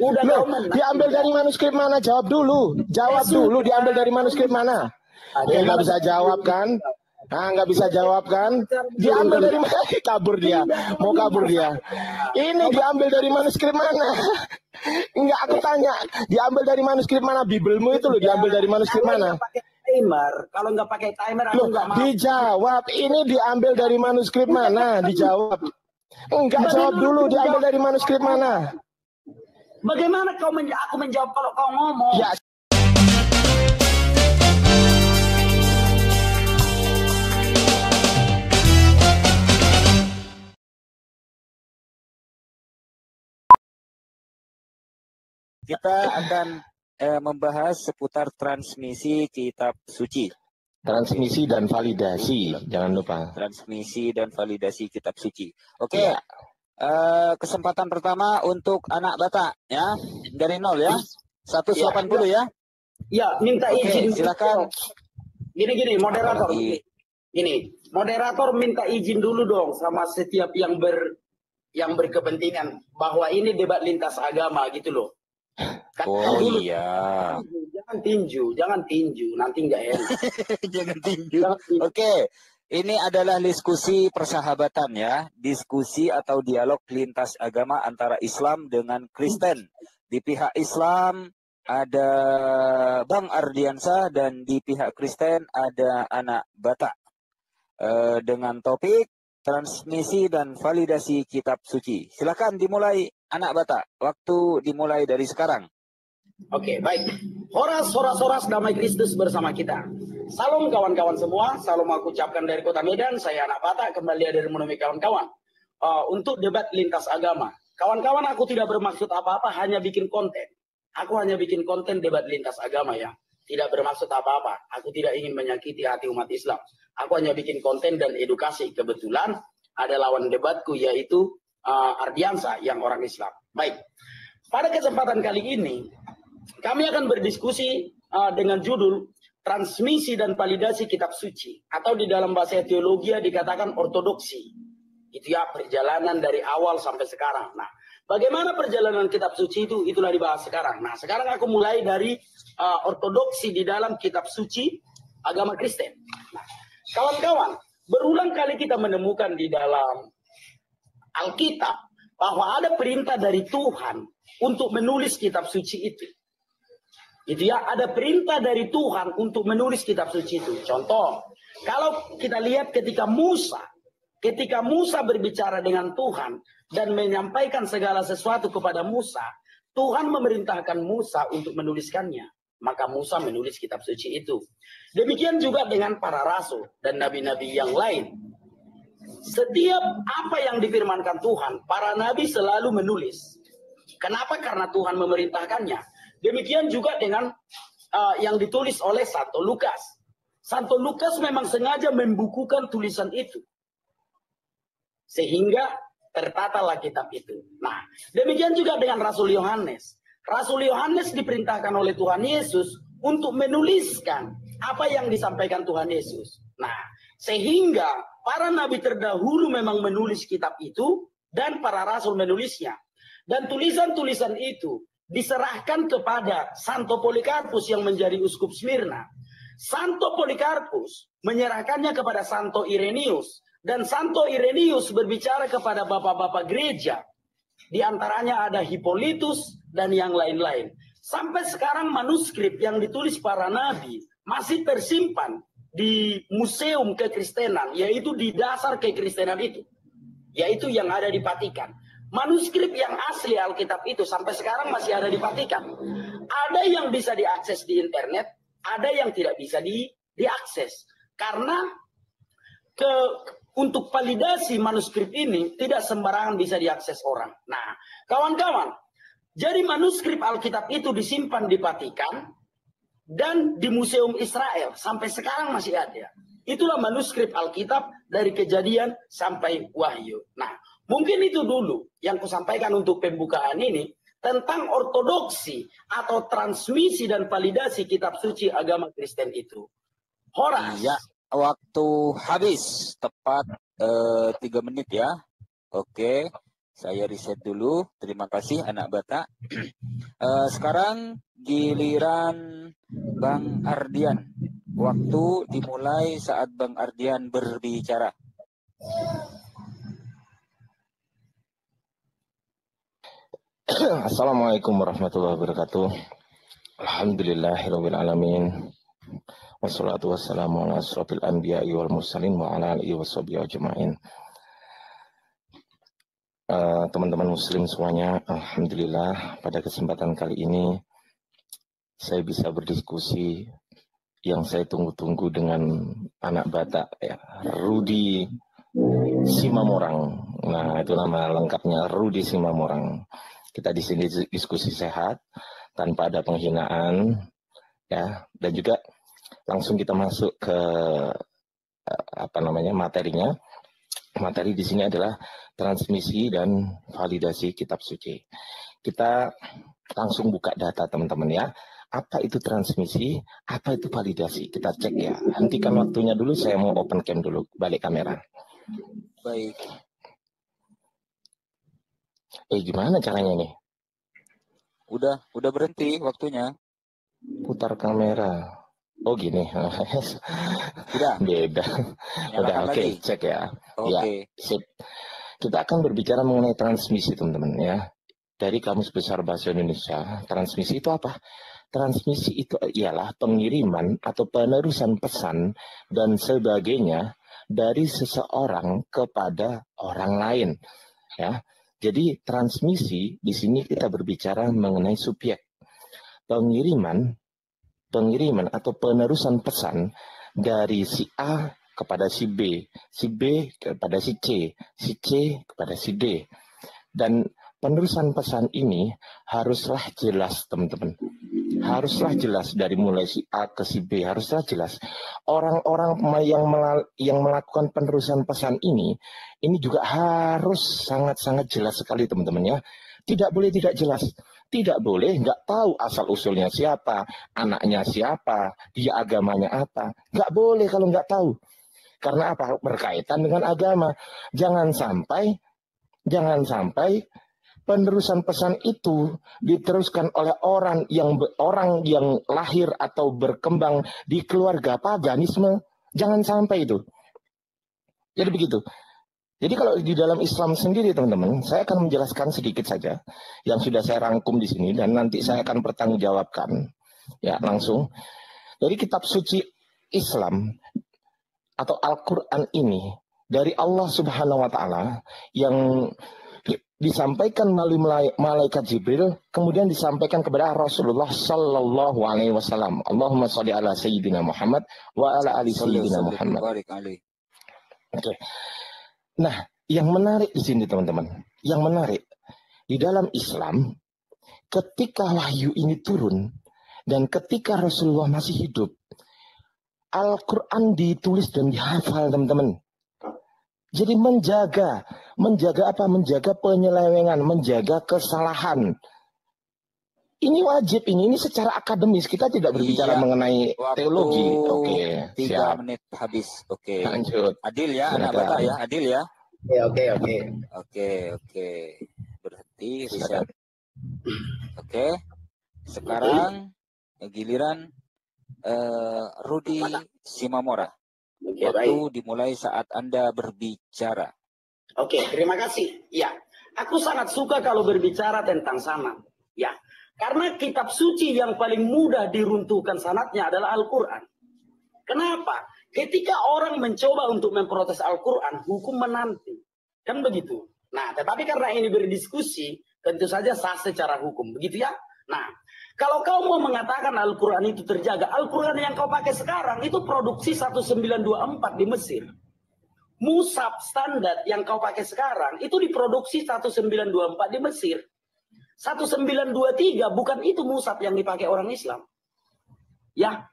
Udah Loh, kau menang. diambil dari manuskrip mana? Jawab dulu. Jawab dulu, diambil dari manuskrip mana? Dia nggak bisa jawab kan? Nah, nggak bisa jawab kan? Diambil dari mana? Kabur dia. Mau kabur dia. Ini diambil dari manuskrip mana? Enggak, aku tanya. Diambil dari manuskrip mana? Bibelmu itu loh, diambil dari manuskrip mana? Kalau nggak pakai timer, aku Loh, nggak mau. dijawab. Ini diambil dari manuskrip mana? Dijawab. Enggak, jawab dulu. Diambil dari manuskrip mana? Bagaimana aku menjawab kalau kau ngomong? Ya. Kita akan membahas seputar transmisi kitab suci. Transmisi dan validasi, jangan lupa. Transmisi dan validasi kitab suci. Oke. Kesempatan pertama untuk anak Batak ya, dari 0 ya. 180 ya. Ya, minta izin. Silakan. Gini, moderator. Gini, moderator minta izin dulu dong sama setiap yang berkepentingan bahwa ini debat lintas agama gitu loh. Oh iya. Jangan tinju, nanti nggak enak. Jangan tinju. Oke. Ini adalah diskusi persahabatan ya, diskusi atau dialog lintas agama antara Islam dengan Kristen. Di pihak Islam ada Bang Ardiansa dan di pihak Kristen ada anak Batak. Dengan topik transmisi dan validasi kitab suci. Silakan dimulai anak Batak. Waktu dimulai dari sekarang. Oke, baik. Horas, damai Kristus bersama kita. Salam kawan-kawan semua, salam aku ucapkan dari Kota Medan, saya anak Batak, kembali dari menemui kawan-kawan. Untuk debat lintas agama. Kawan-kawan, aku tidak bermaksud apa-apa, hanya bikin konten. Aku hanya bikin konten debat lintas agama ya. Tidak bermaksud apa-apa, aku tidak ingin menyakiti hati umat Islam. Aku hanya bikin konten dan edukasi. Kebetulan ada lawan debatku yaitu Ardiansa yang orang Islam. Baik, pada kesempatan kali ini, kami akan berdiskusi dengan judul transmisi dan validasi kitab suci, atau di dalam bahasa teologi dikatakan ortodoksi. Itu ya, perjalanan dari awal sampai sekarang. Nah, bagaimana perjalanan kitab suci itu? Itulah dibahas sekarang. Nah, sekarang aku mulai dari ortodoksi di dalam kitab suci agama Kristen. Nah, kawan-kawan, berulang kali kita menemukan di dalam Alkitab bahwa ada perintah dari Tuhan untuk menulis kitab suci itu. Itu ya, ada perintah dari Tuhan untuk menulis kitab suci itu. Contoh, kalau kita lihat ketika Musa berbicara dengan Tuhan dan menyampaikan segala sesuatu kepada Musa, Tuhan memerintahkan Musa untuk menuliskannya. Maka Musa menulis kitab suci itu. Demikian juga dengan para rasul dan nabi-nabi yang lain. Setiap apa yang difirmankan Tuhan, para nabi selalu menulis. Kenapa? Karena Tuhan memerintahkannya. Demikian juga dengan yang ditulis oleh Santo Lukas. Santo Lukas memang sengaja membukukan tulisan itu. Sehingga tertatalah kitab itu. Nah, demikian juga dengan Rasul Yohanes. Rasul Yohanes diperintahkan oleh Tuhan Yesus untuk menuliskan apa yang disampaikan Tuhan Yesus. Nah, sehingga para nabi terdahulu memang menulis kitab itu dan para rasul menulisnya. Dan tulisan-tulisan itu diserahkan kepada Santo Polikarpus yang menjadi uskup Smyrna. Santo Polikarpus menyerahkannya kepada Santo Irenaeus, dan Santo Irenaeus berbicara kepada bapak-bapak gereja. Di antaranya ada Hippolytus dan yang lain-lain. Sampai sekarang manuskrip yang ditulis para nabi masih tersimpan di Museum Kekristenan, yaitu di dasar kekristenan itu, yaitu yang ada di Vatikan. Manuskrip yang asli Alkitab itu sampai sekarang masih ada di Vatikan. Ada yang bisa diakses di internet, ada yang tidak bisa diakses. Karena untuk validasi manuskrip ini tidak sembarangan bisa diakses orang. Nah, kawan-kawan, jadi manuskrip Alkitab itu disimpan di Vatikan dan di Museum Israel. Sampai sekarang masih ada. Itulah manuskrip Alkitab dari Kejadian sampai Wahyu. Nah, mungkin itu dulu yang kusampaikan untuk pembukaan ini tentang ortodoksi atau transmisi dan validasi kitab suci agama Kristen itu. Horas. Ya, waktu habis tepat 3 menit ya. Oke. Saya riset dulu. Terima kasih anak Batak. Sekarang giliran Bang Ardian. Waktu dimulai saat Bang Ardian berbicara. Assalamualaikum warahmatullahi wabarakatuh. Alhamdulillahirabbil alamin. Wassalatu wassalamu ala asrofil anbiya'i wal mursalin wa ala alihi washabihi ajmain. Teman-teman muslim semuanya, alhamdulillah pada kesempatan kali ini saya bisa berdiskusi yang saya tunggu-tunggu dengan anak Batak ya, Rudi Simamorang. Nah, itu nama lengkapnya, Rudi Simamorang. Kita di sini diskusi sehat tanpa ada penghinaan ya, dan juga langsung kita masuk ke materinya. Materi di sini adalah transmisi dan validasi kitab suci. Kita langsung buka data teman-teman ya. Apa itu transmisi, apa itu validasi? Kita cek ya. Hentikan waktunya dulu, saya mau open cam dulu, balik kamera. Baik. Gimana caranya nih? Udah berhenti waktunya. Putar kamera. Oh gini. Udah. Beda. Udah, oke, cek ya. Ya, sip. Kita akan berbicara mengenai transmisi teman-teman ya. Dari Kamus Besar Bahasa Indonesia, transmisi itu apa? Transmisi itu ialah pengiriman atau penerusan pesan dan sebagainya dari seseorang kepada orang lain. Ya. Jadi transmisi di sini kita berbicara mengenai subjek. Pengiriman atau penerusan pesan dari si A kepada si B kepada si C kepada si D. Dan penerusan pesan ini haruslah jelas teman-teman. Haruslah jelas dari mulai si A ke si B, haruslah jelas. Orang-orang yang melakukan penerusan pesan ini juga harus sangat-sangat jelas sekali teman-teman ya. Tidak boleh tidak jelas. Tidak boleh nggak tahu asal-usulnya siapa, anaknya siapa, dia agamanya apa. Nggak boleh kalau nggak tahu. Karena apa? Berkaitan dengan agama. Jangan sampai penerusan pesan itu diteruskan oleh orang yang lahir atau berkembang di keluarga paganisme. Jangan sampai itu. Jadi begitu. Jadi kalau di dalam Islam sendiri teman-teman, saya akan menjelaskan sedikit saja yang sudah saya rangkum di sini dan nanti saya akan pertanggungjawabkan ya langsung. Dari kitab suci Islam atau Al-Qur'an ini dari Allah Subhanahu wa taala yang disampaikan melalui malaikat Jibril, kemudian disampaikan kepada Rasulullah sallallahu alaihi wasallam. Allahumma shalli ala sayyidina Muhammad wa ala ali sayyidina Muhammad. Oke. Nah, yang menarik di sini teman-teman, yang menarik di dalam Islam, ketika wahyu ini turun dan ketika Rasulullah masih hidup, Al-Quran ditulis dan dihafal teman-teman. Jadi menjaga apa? Menjaga penyelewengan, menjaga kesalahan. Ini wajib ini secara akademis, kita tidak berbicara mengenai teologi. Oke, 3 menit habis. Oke. Lanjut. Adil ya, anak Batak ya, adil ya. Oke. Berhenti riset. Oke. Sekarang giliran Rudi Simamora. Waktu dimulai saat Anda berbicara. Oke, terima kasih. Ya, aku sangat suka kalau berbicara tentang sanad. Ya, karena kitab suci yang paling mudah diruntuhkan sanadnya adalah Al-Quran. Kenapa? Ketika orang mencoba untuk memprotes Al-Quran, hukum menanti. Kan begitu. Nah, tetapi karena ini berdiskusi, tentu saja sah secara hukum. Begitu ya? Nah, kalau kau mau mengatakan Al-Quran itu terjaga, Al-Quran yang kau pakai sekarang itu produksi 1924 di Mesir. Mushaf standar yang kau pakai sekarang itu diproduksi 1924 di Mesir. 1923 bukan itu mushaf yang dipakai orang Islam. Ya,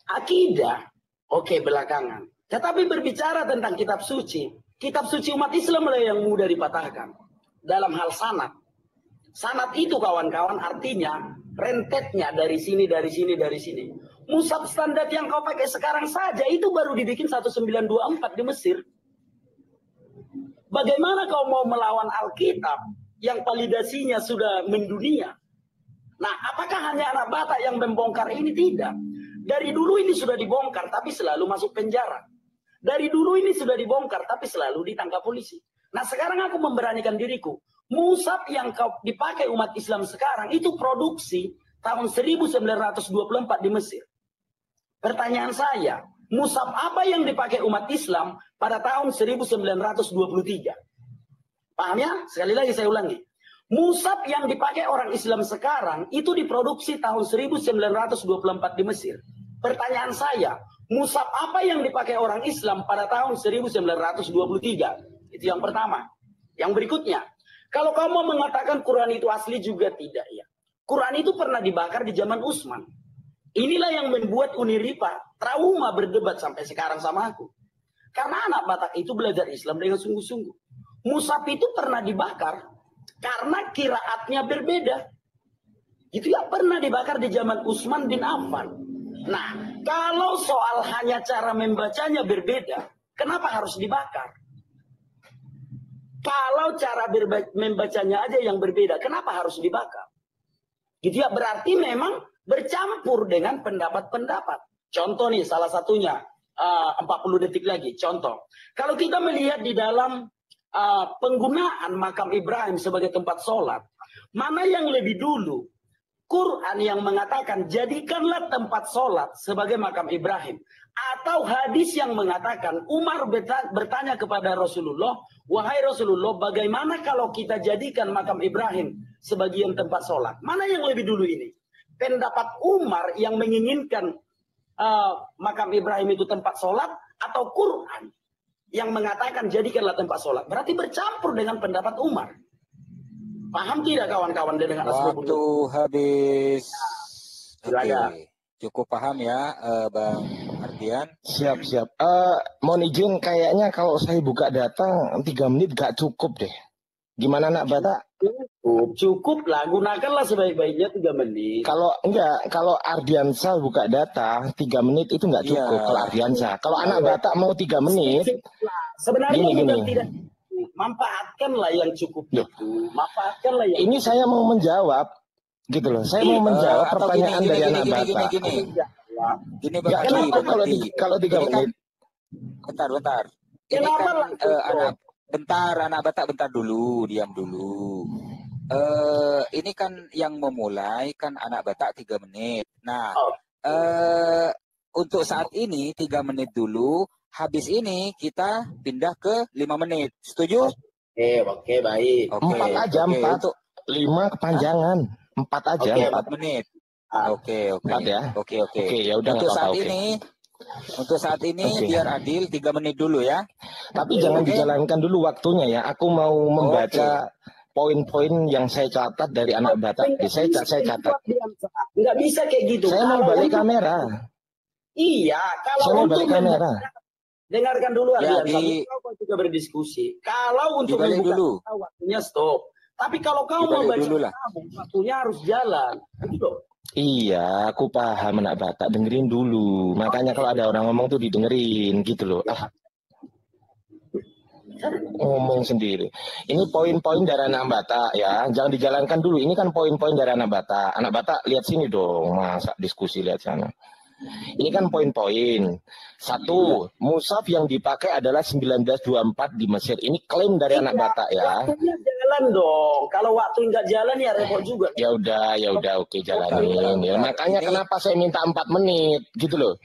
akidah oke belakangan. Tetapi berbicara tentang kitab suci umat Islam lah yang mudah dipatahkan. Dalam hal sanad. Sanad itu kawan-kawan artinya rentetnya dari sini. Mushaf standar yang kau pakai sekarang saja itu baru dibikin 1924 di Mesir. Bagaimana kau mau melawan Alkitab yang validasinya sudah mendunia? Nah, apakah hanya anak Batak yang membongkar ini? Tidak. Dari dulu ini sudah dibongkar, tapi selalu masuk penjara. Dari dulu ini sudah dibongkar, tapi selalu ditangkap polisi. Nah, sekarang aku memberanikan diriku. Mushaf yang dipakai umat Islam sekarang itu produksi tahun 1924 di Mesir. Pertanyaan saya, mushaf apa yang dipakai umat Islam pada tahun 1923? Paham ya? Sekali lagi saya ulangi. Mushaf yang dipakai orang Islam sekarang itu diproduksi tahun 1924 di Mesir. Pertanyaan saya, mushaf apa yang dipakai orang Islam pada tahun 1923? Itu yang pertama. Yang berikutnya, kalau kamu mengatakan Quran itu asli juga tidak ya. Quran itu pernah dibakar di zaman Utsman. Inilah yang membuat Uniripa trauma berdebat sampai sekarang sama aku. Karena anak Batak itu belajar Islam dengan sungguh-sungguh. Mushaf itu pernah dibakar karena kiraatnya berbeda. Itu ya pernah dibakar di zaman Utsman bin Affan. Nah, kalau soal hanya cara membacanya berbeda, kenapa harus dibakar? Kalau cara membacanya aja yang berbeda, kenapa harus dibakar? Gitu ya, berarti memang bercampur dengan pendapat-pendapat. Contoh nih, salah satunya, 40 detik lagi, contoh. Kalau kita melihat di dalam penggunaan makam Ibrahim sebagai tempat sholat, mana yang lebih dulu? Quran yang mengatakan, jadikanlah tempat sholat sebagai makam Ibrahim. Atau hadis yang mengatakan, Umar bertanya kepada Rasulullah, wahai Rasulullah, bagaimana kalau kita jadikan makam Ibrahim sebagian tempat sholat? Mana yang lebih dulu ini? Pendapat Umar yang menginginkan makam Ibrahim itu tempat sholat, atau Quran yang mengatakan jadikanlah tempat sholat? Berarti bercampur dengan pendapat Umar. Paham tidak kawan-kawan dengan asbabun? Waktu habis. Silakan. Cukup paham ya, Bang Ardian? Siap. Mohon izin, kayaknya kalau saya buka data 3 menit gak cukup deh. Gimana anak Batak? Cukup lah, gunakanlah sebaik-baiknya 3 menit. Kalau Ardiansa buka data 3 menit itu nggak cukup. Kalau Ardiansa, kalau anak Batak mau 3 menit, sebenarnya gini. Tidak. Manfaatkanlah yang cukup itu. Manfaatkanlah yang. Ini saya mau menjawab, gitu loh. Saya mau menjawab pertanyaan dari anak Batak. Gini Bang Ardi, Kenapa kalau 3 menit? Bentar. Ini kan anak Batak bentar dulu, diam dulu. Ini kan yang memulai kan anak Batak 3 menit. Nah, untuk saat ini 3 menit dulu. Habis ini kita pindah ke 5 menit. Setuju? Oke, baik. 4 aja, 4. 5 kepanjangan. 4 aja. 4 menit. Oke. 4 ya. Oke. Ya udah, untuk saat ini biar adil 3 menit dulu ya. Tapi jangan dijalankan dulu waktunya ya. Aku mau membaca poin-poin yang saya catat dari anak Batak. Saya catat. Nggak bisa kayak gitu. Saya mau balik kamera. Iya, kalau saya mau balik kamera. Dengarkan dulu Ardian, kau juga berdiskusi. Kalau untuk membuka dulu, waktunya stop. Tapi kalau kau mau baca waktunya harus jalan. Gitu loh. Iya, aku paham anak Batak. Dengerin dulu. Makanya kalau ada orang ngomong tuh didengerin gitu loh. Ngomong sendiri. Ini poin-poin dari anak Batak ya. Jangan dijalankan dulu. Ini kan poin-poin dari anak Batak. Anak Batak lihat sini dong. Masa diskusi lihat sana. Ini kan poin-poin. 1, mushaf yang dipakai adalah 1924 di Mesir. Ini klaim dari anak Batak ya. Waktunya jalan dong. Kalau waktu nggak jalan ya repot juga. Ya udah, oke jalanin. Ya, makanya kenapa saya minta 4 menit gitu loh.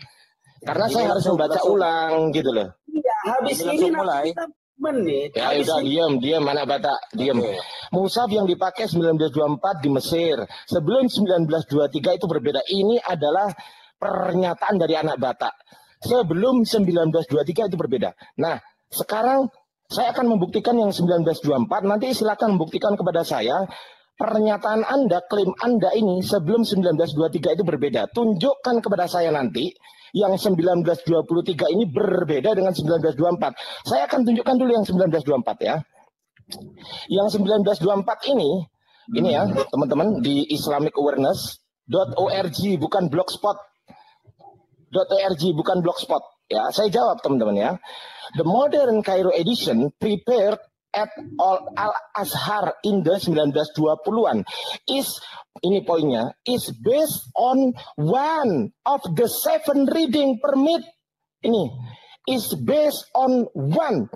Karena saya harus membaca ulang gitu loh. Iya, habis ini mulai. Menit. Ya udah diam anak Batak, diam. Mushaf yang dipakai 1924 di Mesir. Sebelum 1923 itu berbeda. Ini adalah pernyataan dari anak Batak. Sebelum 1923 itu berbeda. Nah, sekarang saya akan membuktikan yang 1924. Nanti silakan membuktikan kepada saya pernyataan Anda, klaim Anda ini sebelum 1923 itu berbeda. Tunjukkan kepada saya nanti yang 1923 ini berbeda dengan 1924. Saya akan tunjukkan dulu yang 1924 ya. Yang 1924 ini ya teman-teman di islamicawareness.org bukan blogspot. .org bukan blogspot ya. Saya jawab teman-teman ya. The modern Cairo edition prepared at Al-Azhar in the 1920-an ini poinnya, is based on one of the 7 reading permit. Ini is based on one,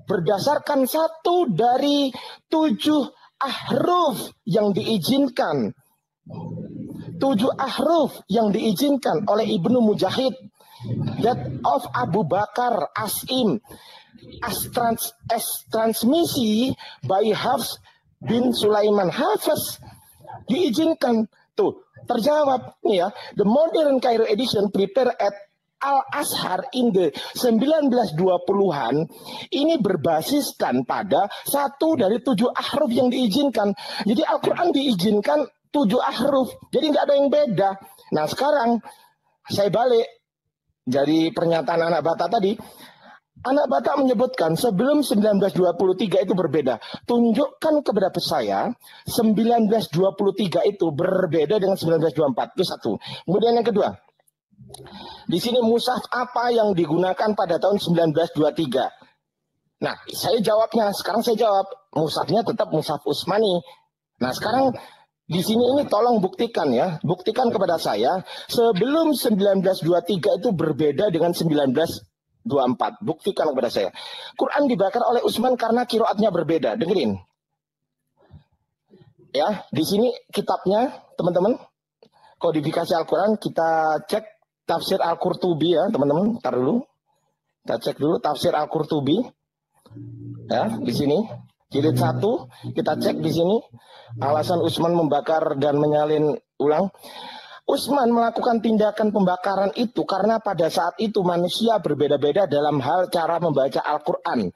berdasarkan 1 dari 7 ahruf yang diizinkan. 7 ahruf yang diizinkan oleh Ibnu Mujahid, that of Abu Bakar Asim as transmisi by Hafs bin Sulaiman. Hafiz diizinkan. Tuh, terjawab nih ya. The modern Cairo edition prepared at Al-Azhar in the 1920-an ini berbasiskan pada 1 dari 7 ahruf yang diizinkan. Jadi Al-Quran diizinkan 7 ahruf. Jadi nggak ada yang beda. Nah sekarang saya balik dari pernyataan anak Batak tadi. Anak Batak menyebutkan sebelum 1923 itu berbeda. Tunjukkan kepada saya 1923 itu berbeda dengan 1924. Itu 1. Kemudian yang kedua, di sini mushaf apa yang digunakan pada tahun 1923? Nah, saya jawabnya. Sekarang saya jawab, mushafnya tetap mushaf Utsmani. Nah, sekarang di sini ini tolong buktikan ya. Buktikan kepada saya sebelum 1923 itu berbeda dengan 1924. Buktikan kepada saya. Quran dibakar oleh Utsman karena qiraatnya berbeda. Dengerin. Ya, di sini kitabnya, teman-teman. Kodifikasi Al-Quran kita cek tafsir Al-Qurtubi ya, teman-teman. Ntar dulu. Kita cek dulu tafsir Al-Qurtubi. Ya, di sini. Jilid 1, kita cek di sini. Alasan Utsman membakar dan menyalin ulang. Utsman melakukan tindakan pembakaran itu karena pada saat itu manusia berbeda-beda dalam hal cara membaca Al-Quran.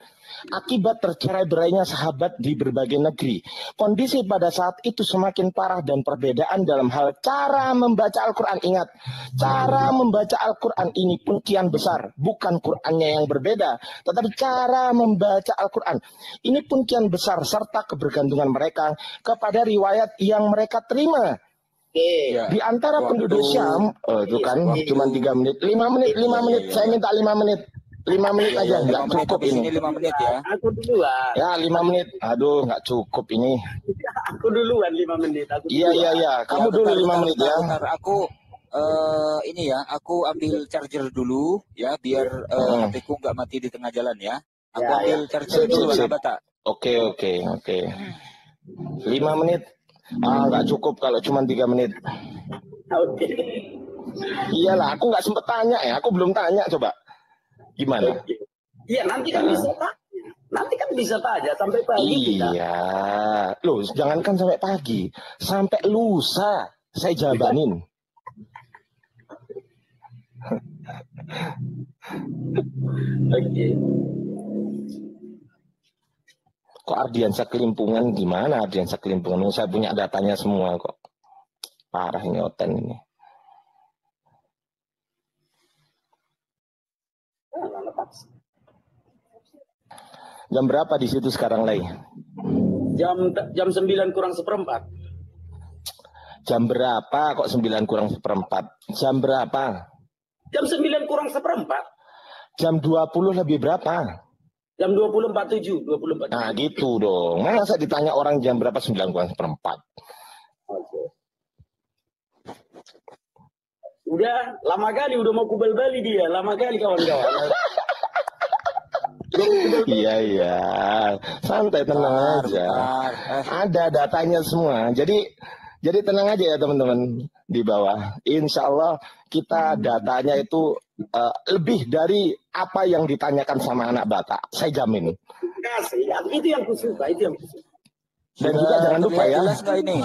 Akibat tercerai-berainya sahabat di berbagai negeri. Kondisi pada saat itu semakin parah dan perbedaan dalam hal cara membaca Al-Quran. Ingat, cara membaca Al-Quran ini pun kian besar. Bukan Qurannya yang berbeda, tetapi cara membaca Al-Quran ini pun kian besar, serta kebergantungan mereka kepada riwayat yang mereka terima. Di antara penduduk Syam, itu kan cuma 3 menit, 5 menit, 5 menit. Saya minta 5 menit. 5 menit aja, nggak cukup ini. 5 menit ya. Aku duluan. Ya 5 menit. Aduh, nggak cukup ini. Aku duluan 5 menit. Iya. Kamu dulu 5 menit ya. Bentar, aku ini ya, aku ambil charger dulu ya, biar HP-ku nggak mati di tengah jalan ya. Aku ambil charger dulu, Anak Batak. Oke. 5 menit. Nggak cukup kalau cuma 3 menit. Oke. Iyalah, aku nggak sempet tanya ya. Aku belum tanya, coba. Gimana? Iya, nanti kan bisa tanya. Nanti kan bisa tanya sampai pagi. Iya. Loh, jangankan sampai pagi. Sampai lusa saya jabanin. Oke. Kok Ardiansyah Kelimpungan gimana Ardiansyah Kelimpungan? Saya punya datanya semua kok. Parah ini Oten ini. Jam berapa di situ sekarang, Lay? Jam 9 kurang seperempat. Jam berapa kok 9 kurang seperempat? Jam berapa? Jam 9 kurang seperempat. Jam 20 lebih berapa? Jam 20.47, 20.47. Nah gitu dong. Masa ditanya orang jam berapa 9 kurang seperempat? Oke. Udah lama kali udah mau kubal-bali dia. Lama kali kawan-kawan. Iya. Santai, tenang aja. Ada datanya semua. Jadi tenang aja ya teman-teman di bawah. Insya Allah kita datanya itu lebih dari apa yang ditanyakan sama anak Batak. Saya jamin. Terima kasih. Itu yang kusuka. Dan juga jangan lupa ya. Ini?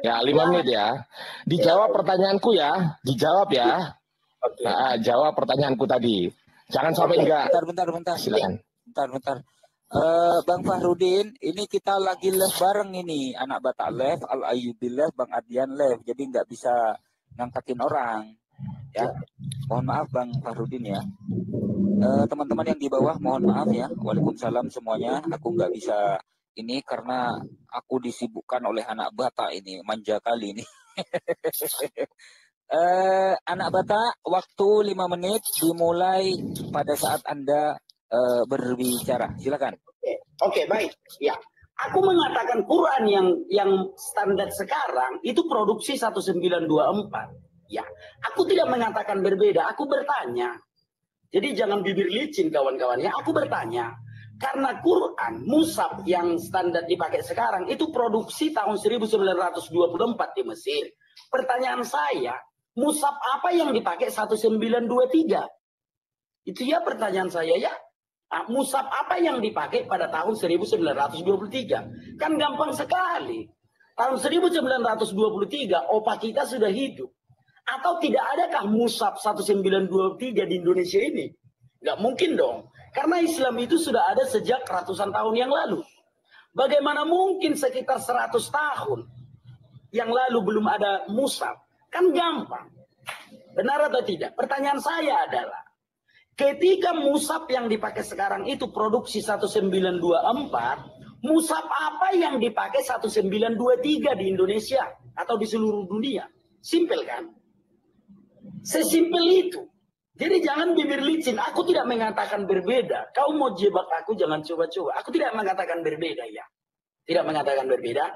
Ya 5 menit ya. Dijawab pertanyaanku ya. Dijawab ya. Nah, jawab pertanyaanku tadi. Jangan sampai enggak. Bentar. Silakan. Bentar. Bang Fahrudin, ini kita lagi live bareng ini. Anak Batak live, Al Ayyubi live, Bang Ardian live. Jadi nggak bisa ngangkatin orang. Ya, mohon maaf Bang Fahrudin ya. Teman-teman yang di bawah mohon maaf ya. Waalaikumsalam semuanya. Aku nggak bisa ini karena aku disibukkan oleh anak Batak ini. Manja kali ini. Anak Batak, waktu 5 menit dimulai pada saat Anda berbicara. Silakan. Oke, baik. Ya. Aku mengatakan Quran yang standar sekarang itu produksi 1924. Ya. Aku tidak mengatakan berbeda, aku bertanya. Jadi jangan bibir licin kawan-kawan ya. Aku bertanya, karena Quran mushaf yang standar dipakai sekarang itu produksi tahun 1924 di Mesir. Pertanyaan saya, mushaf apa yang dipakai 1923? Itu ya pertanyaan saya ya. Nah, mushaf apa yang dipakai pada tahun 1923? Kan gampang sekali. Tahun 1923 opa kita sudah hidup. Atau tidak adakah mushaf 1923 di Indonesia ini? Nggak mungkin dong. Karena Islam itu sudah ada sejak ratusan tahun yang lalu. Bagaimana mungkin sekitar 100 tahun yang lalu belum ada mushaf? Kan gampang. Benar atau tidak? Pertanyaan saya adalah, ketika mushaf yang dipakai sekarang itu produksi 1924, mushaf apa yang dipakai 1923 di Indonesia atau di seluruh dunia? Simpel kan? Sesimpel itu. Jadi jangan bibir licin. Aku tidak mengatakan berbeda. Kau mau jebak aku, jangan coba-coba. Aku tidak mengatakan berbeda ya. Tidak mengatakan berbeda.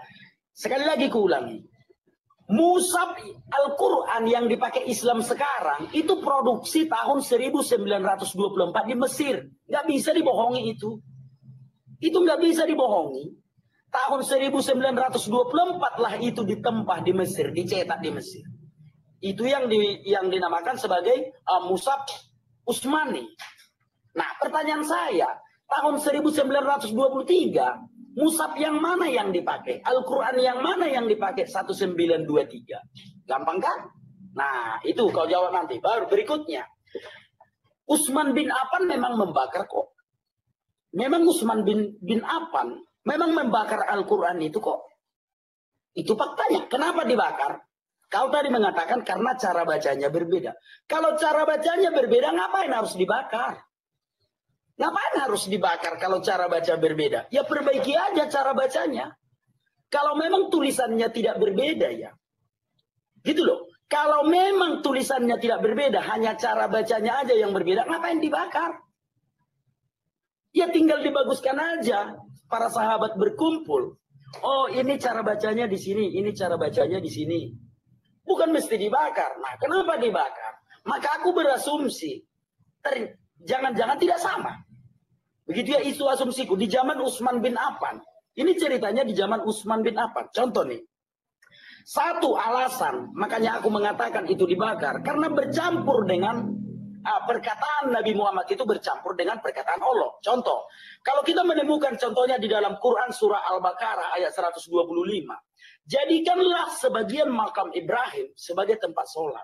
Sekali lagi kuulangi. Mushaf Al-Quran yang dipakai Islam sekarang itu produksi tahun 1924 di Mesir. Nggak bisa dibohongi itu. Itu nggak bisa dibohongi. Tahun 1924 lah itu ditempah di Mesir, dicetak di Mesir. Itu yang dinamakan sebagai mushaf Utsmani. Nah, pertanyaan saya, tahun 1923 mushaf yang mana yang dipakai? Al-Quran yang mana yang dipakai 1923? Gampang kan? Nah, itu kau jawab nanti. Baru berikutnya. Utsman bin Affan memang membakar kok. Memang Utsman bin Affan memang membakar Al-Quran itu kok. Itu faktanya. Kenapa dibakar? Kau tadi mengatakan karena cara bacanya berbeda. Kalau cara bacanya berbeda, ngapain harus dibakar? Ngapain harus dibakar kalau cara baca berbeda? Ya perbaiki aja cara bacanya. Kalau memang tulisannya tidak berbeda ya. Gitu loh. Kalau memang tulisannya tidak berbeda, hanya cara bacanya aja yang berbeda, ngapain dibakar? Ya tinggal dibaguskan aja. Para sahabat berkumpul. Oh ini cara bacanya di sini, ini cara bacanya di sini. Bukan mesti dibakar. Nah kenapa dibakar? Maka aku berasumsi. Jangan-jangan tidak sama. Begitu ya itu asumsiku. Di zaman Utsman bin Affan. Ini ceritanya di zaman Utsman bin Affan. Contoh nih. Satu alasan. Makanya aku mengatakan itu dibakar. Karena bercampur dengan perkataan Nabi Muhammad itu bercampur dengan perkataan Allah. Contoh. Kalau kita menemukan contohnya di dalam Quran surah Al-Baqarah ayat 125. Jadikanlah sebagian makam Ibrahim sebagai tempat sholat.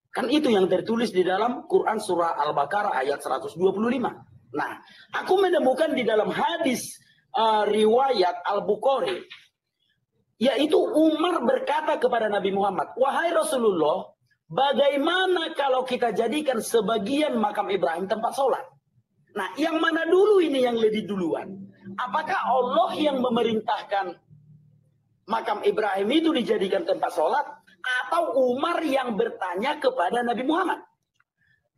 Kan itu yang tertulis di dalam Quran surah Al-Baqarah ayat 125. Nah, aku menemukan di dalam hadis riwayat Al-Bukhari, yaitu Umar berkata kepada Nabi Muhammad, wahai Rasulullah, bagaimana kalau kita jadikan sebagian makam Ibrahim tempat sholat? Nah, yang mana dulu ini yang lebih duluan? Apakah Allah yang memerintahkan makam Ibrahim itu dijadikan tempat sholat? Atau Umar yang bertanya kepada Nabi Muhammad?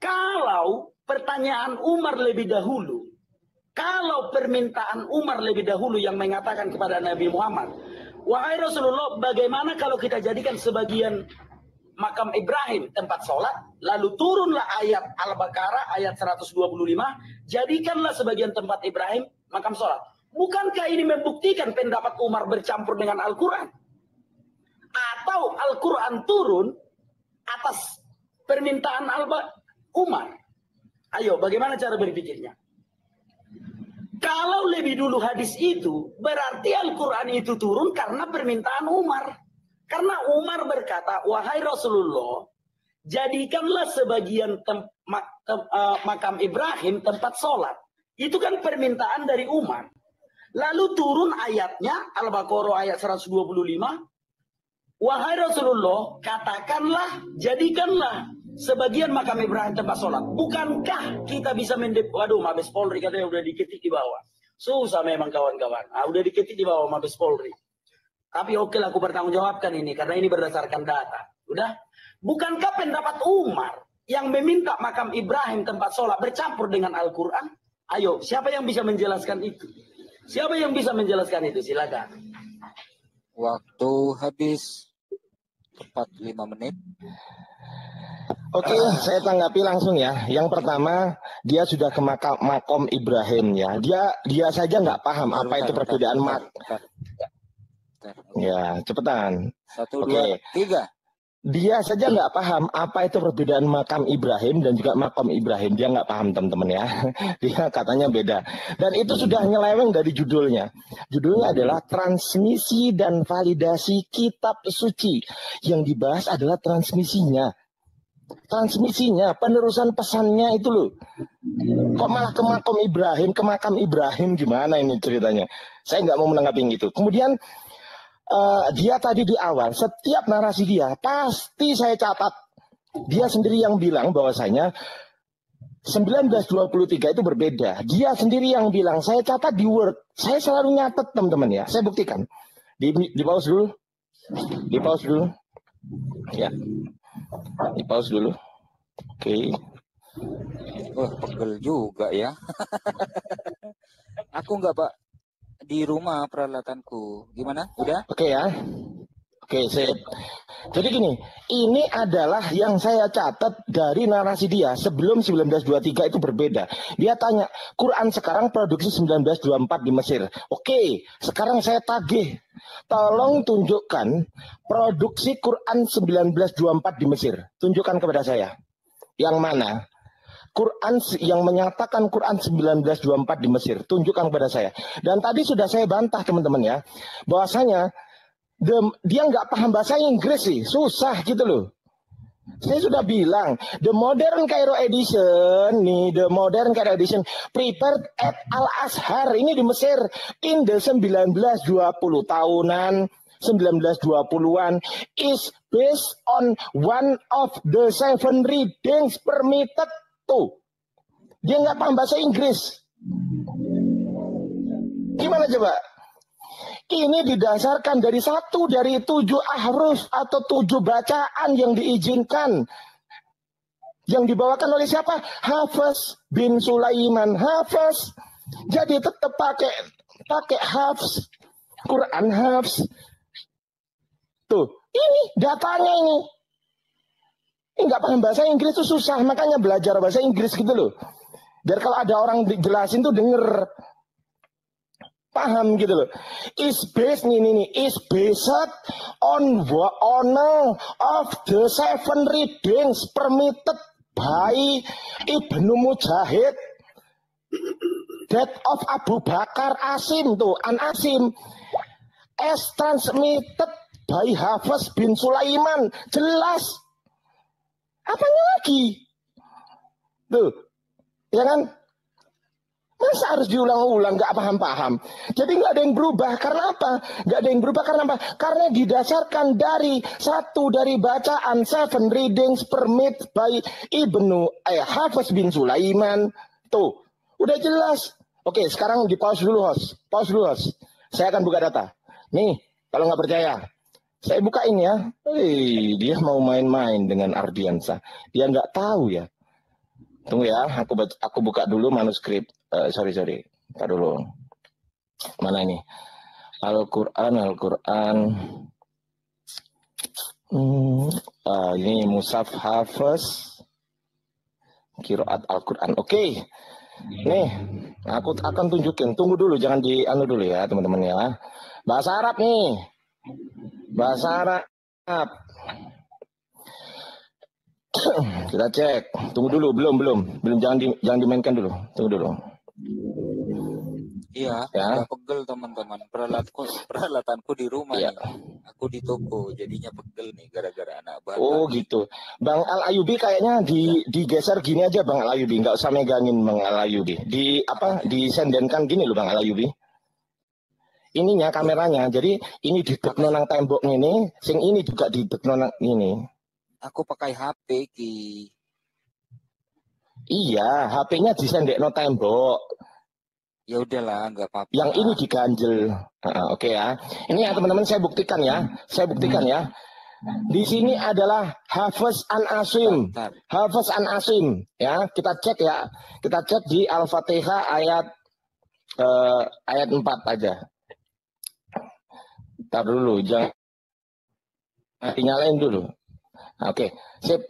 Kalau pertanyaan Umar lebih dahulu, kalau permintaan Umar lebih dahulu yang mengatakan kepada Nabi Muhammad, wahai Rasulullah, bagaimana kalau kita jadikan sebagian makam Ibrahim tempat sholat? Lalu turunlah ayat Al-Baqarah ayat 125, jadikanlah sebagian tempat Ibrahim makam sholat. Bukankah ini membuktikan pendapat Umar bercampur dengan Al-Quran? Atau Al-Quran turun atas permintaan Umar? Ayo, bagaimana cara berpikirnya? Kalau lebih dulu hadis itu, berarti Al-Quran itu turun karena permintaan Umar. Karena Umar berkata, wahai Rasulullah, jadikanlah sebagian makam Ibrahim tempat sholat. Itu kan permintaan dari Umar. Lalu turun ayatnya, Al-Baqarah ayat 125, wahai Rasulullah, katakanlah, jadikanlah sebagian makam Ibrahim tempat sholat. Bukankah kita bisa waduh, Mabes Polri katanya udah diketik di bawah. Susah memang kawan-kawan. Udah diketik di bawah Mabes Polri. Tapi oke lah, aku bertanggung jawabkan ini, karena ini berdasarkan data. Udah? Bukankah pendapat Umar yang meminta makam Ibrahim tempat sholat bercampur dengan Al-Quran? Ayo, siapa yang bisa menjelaskan itu? Siapa yang bisa menjelaskan itu? Silakan. Waktu habis tepat 5 menit. Oke, saya tanggapi langsung ya. Yang pertama, dia sudah ke makom Ibrahim ya. Dia saja nggak paham apa itu perbedaan Ya, cepetan. 1, 2, 3. Dia saja nggak paham apa itu perbedaan makam Ibrahim dan juga makom Ibrahim. Dia nggak paham, teman-teman ya. Dia katanya beda. Dan itu sudah nyeleweng dari judulnya. Judulnya adalah transmisi dan validasi kitab suci. Yang dibahas adalah transmisinya. Transmisinya, penerusan pesannya itu loh. Kok malah ke makam Ibrahim gimana ini ceritanya? Saya nggak mau menanggapi itu. Kemudian dia tadi di awal, setiap narasi dia pasti saya catat. Dia sendiri yang bilang bahwasanya 1923 itu berbeda. Dia sendiri yang bilang, saya catat di Word. Saya selalu nyatet, teman-teman ya. Saya buktikan. Di pause dulu. Di pause dulu. Ya. Di pause dulu. Oke. Wah, pegel juga ya. Aku nggak, Pak. Di rumah peralatanku. Gimana? Udah? Oke ya. Oke, sip. Jadi gini, ini adalah yang saya catat dari narasi dia sebelum 1923 itu berbeda. Dia tanya, Quran sekarang produksi 1924 di Mesir. Oke, sekarang saya tagih. Tolong tunjukkan produksi Quran 1924 di Mesir. Tunjukkan kepada saya. Yang mana? Quran yang menyatakan Quran 1924 di Mesir. Tunjukkan kepada saya. Dan tadi sudah saya bantah, teman-teman ya. Bahwasanya dia nggak paham bahasa Inggris sih. Susah gitu loh. Saya sudah bilang, the Modern Cairo Edition, nih, the Modern Cairo Edition, prepared at Al-Azhar, ini di Mesir, in the 1920 tahunan, 1920-an, is based on one of the 7 readings permitted. Tuh, dia nggak paham bahasa Inggris. Gimana coba? Ini didasarkan dari 1 dari 7 ahruf atau 7 bacaan yang diizinkan. Yang dibawakan oleh siapa? Hafiz bin Sulaiman. Hafiz. Jadi tetap pakai Hafiz. Quran Hafiz. Tuh, ini datanya ini. Nggak paham bahasa Inggris itu susah, makanya belajar bahasa Inggris gitu loh. Biar kalau ada orang dijelasin tuh denger, paham gitu loh. Is based is based on one of the 7 readings permitted by Ibnu Mujahid, that of Abu Bakar Asim tuh, An Asim, as transmitted by Hafiz bin Sulaiman. Jelas. Apanya lagi? Tuh, ya kan? Masa harus diulang-ulang, nggak paham-paham. Jadi nggak ada yang berubah, karena apa? Nggak ada yang berubah karena apa? Karena didasarkan dari 1 dari bacaan 7 readings permit by Ibnu Hafiz bin Sulaiman. Tuh, udah jelas. Oke, sekarang di pause dulu, host. Pause dulu, host. Saya akan buka data. Nih, kalau nggak percaya. Saya bukain ya. Dia mau main-main dengan Ardiansa. Dia nggak tahu ya. Tunggu ya, aku buka dulu manuskrip. Sorry. Kita dulu. Mana ini? Al-Quran. Ini Mushaf Hafiz. Qiraat Al-Quran. Oke. Nih, aku akan tunjukin. Tunggu dulu, jangan anu dulu ya, teman-teman ya. Bahasa Arab nih. Bahasa Arab. Kita cek. Tunggu dulu, belum. Jangan dimainkan dulu. Tunggu dulu. Iya, ya. Pegel teman-teman. Peralatanku di rumah ya. nih. Aku di toko, jadinya pegel nih gara-gara anak bapak. Oh gitu. Bang Al Ayubi kayaknya digeser gini aja, Bang Al Ayubi. Nggak usah megangin Bang Al Ayubi. Disendenkan gini loh Bang Al Ayubi. Ininya kameranya. Jadi ini didekno nang tembok ini, sing ini juga didekno nang ini. Aku pakai HP ki. Iya, HP-nya disendekno tembok. Ya udahlah, nggak apa-apa. Yang ini diganjel. Oke ya. Ini ya teman-teman, saya buktikan ya. Di sini adalah Hafiz An-Asim. Hafiz An-Asim. Ya, kita cek ya. Kita cek di Al-Fatihah ayat 4 aja. Ntar dulu, jangan nyalain dulu. Oke, sip.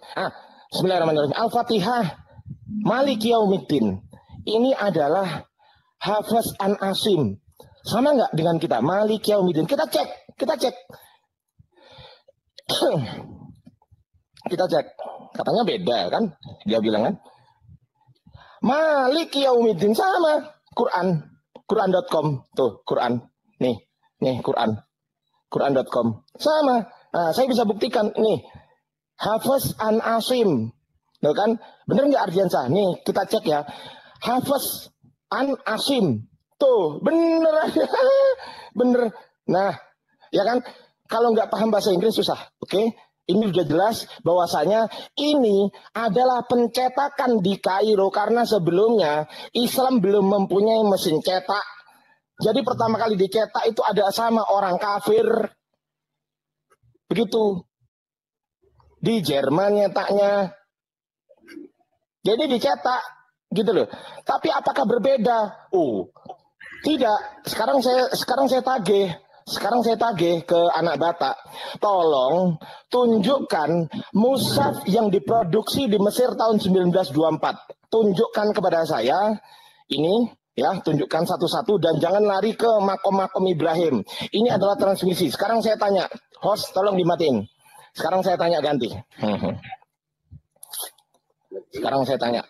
Bismillahirrahmanirrahim. Al-Fatihah Maliki Yaumiddin. Ini adalah Hafiz An-Asim. Sama nggak dengan kita? Maliki Yaumiddin. Kita cek. Kita cek. Katanya beda kan? Dia bilang kan? Maliki Yaumiddin sama. Quran.com. Tuh, Quran. Nih Quran. Quran.com. Sama. Nah, saya bisa buktikan. Nih. Hafiz An-Asim. Tuh kan? Bener nggak Ardiansyah? Nih, kita cek ya. Hafiz An-Asim. Tuh, bener. Bener. Nah, ya kan? Kalau nggak paham bahasa Inggris susah. Oke? Ini sudah jelas bahwasanya ini adalah pencetakan di Kairo karena sebelumnya Islam belum mempunyai mesin cetak. Jadi pertama kali dicetak itu ada sama orang kafir. Begitu. Di Jerman nyetaknya. Jadi dicetak gitu loh. Tapi apakah berbeda? Tidak. Sekarang saya tagih. Sekarang saya tagih ke anak Batak. Tolong tunjukkan mushaf yang diproduksi di Mesir tahun 1924. Tunjukkan kepada saya ini ya, tunjukkan satu-satu dan jangan lari ke makom-makom Ibrahim. Ini adalah transmisi. Sekarang saya tanya, host tolong dimatiin. Sekarang saya tanya ganti. Sekarang saya tanya.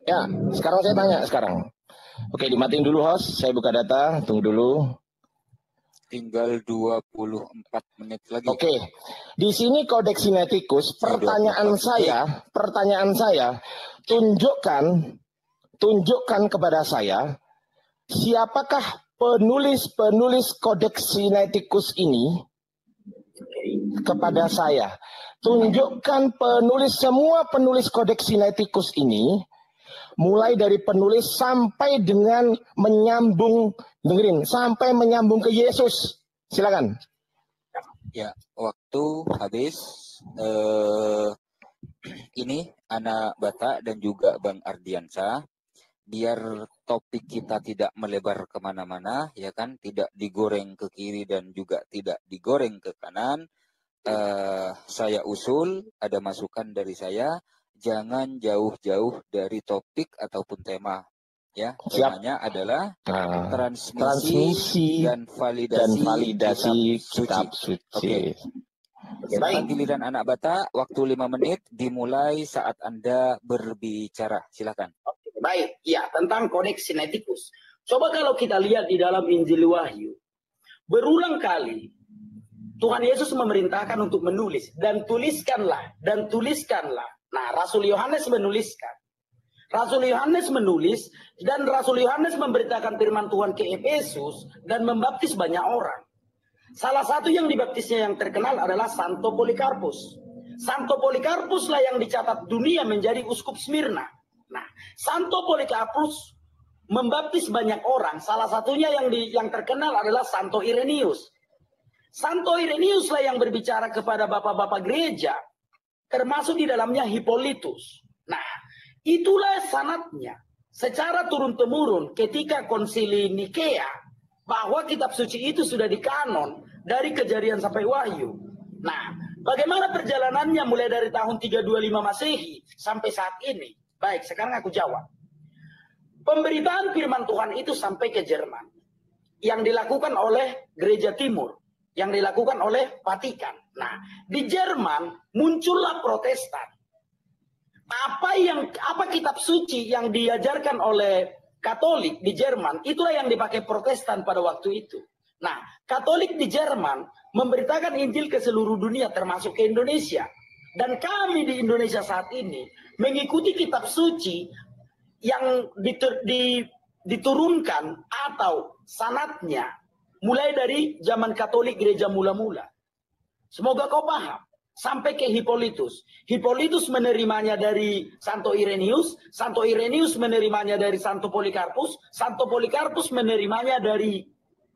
Ya, sekarang saya tanya sekarang. Oke, dimatiin dulu host. Saya buka data, tunggu dulu. Tinggal 24 menit lagi. Oke. Di sini Codex Sinaiticus, pertanyaan saya, tunjukkan kepada saya siapakah penulis Codex Sinaiticus ini kepada saya. Tunjukkan semua penulis Codex Sinaiticus ini, mulai dari penulis sampai dengan menyambung, dengerin, sampai menyambung ke Yesus. Silakan. Ya, waktu habis. Ini anak Batak dan juga Bang Ardiansyah. Biar topik kita tidak melebar kemana-mana, ya kan, tidak digoreng ke kiri dan juga tidak digoreng ke kanan. Saya usul, ada masukan dari saya, jangan jauh-jauh dari topik ataupun tema. Ya, temanya adalah transmisi dan validasi kitab suci. Oke. Sekarang giliran anak Batak, waktu 5 menit dimulai saat Anda berbicara. Silakan. Baik, ya, tentang Codex Sinaiticus. Coba kalau kita lihat di dalam Injil Wahyu, berulang kali Tuhan Yesus memerintahkan untuk menulis dan tuliskanlah. Nah, Rasul Yohanes menuliskan. Rasul Yohanes menulis dan Rasul Yohanes memberitakan firman Tuhan ke Efesus dan membaptis banyak orang. Salah satu yang dibaptisnya yang terkenal adalah Santo Polikarpus. Santo Polikarpus lah yang dicatat dunia menjadi uskup Smyrna. Nah, Santo Polikarpus membaptis banyak orang. Salah satunya yang terkenal adalah Santo Irenaeus. Santo Irenaeus lah yang berbicara kepada bapak-bapak gereja, termasuk di dalamnya Hippolytus. Nah, itulah sanadnya secara turun-temurun ketika konsili Nikea, bahwa kitab suci itu sudah dikanon dari Kejadian sampai Wahyu. Nah, bagaimana perjalanannya mulai dari tahun 325 Masehi sampai saat ini? Baik, sekarang aku jawab. Pemberitaan firman Tuhan itu sampai ke Jerman, yang dilakukan oleh Gereja Timur, yang dilakukan oleh Vatikan. Nah, di Jerman muncullah Protestan. Apa kitab suci yang diajarkan oleh Katolik di Jerman, itulah yang dipakai Protestan pada waktu itu. Nah, Katolik di Jerman memberitakan Injil ke seluruh dunia, termasuk ke Indonesia. Dan kami di Indonesia saat ini mengikuti kitab suci yang diturunkan atau sanadnya mulai dari zaman Katolik gereja mula-mula. Semoga kau paham. Sampai ke Hippolytus. Hippolytus menerimanya dari Santo Irenaeus. Santo Irenaeus menerimanya dari Santo Polikarpus. Santo Polikarpus menerimanya dari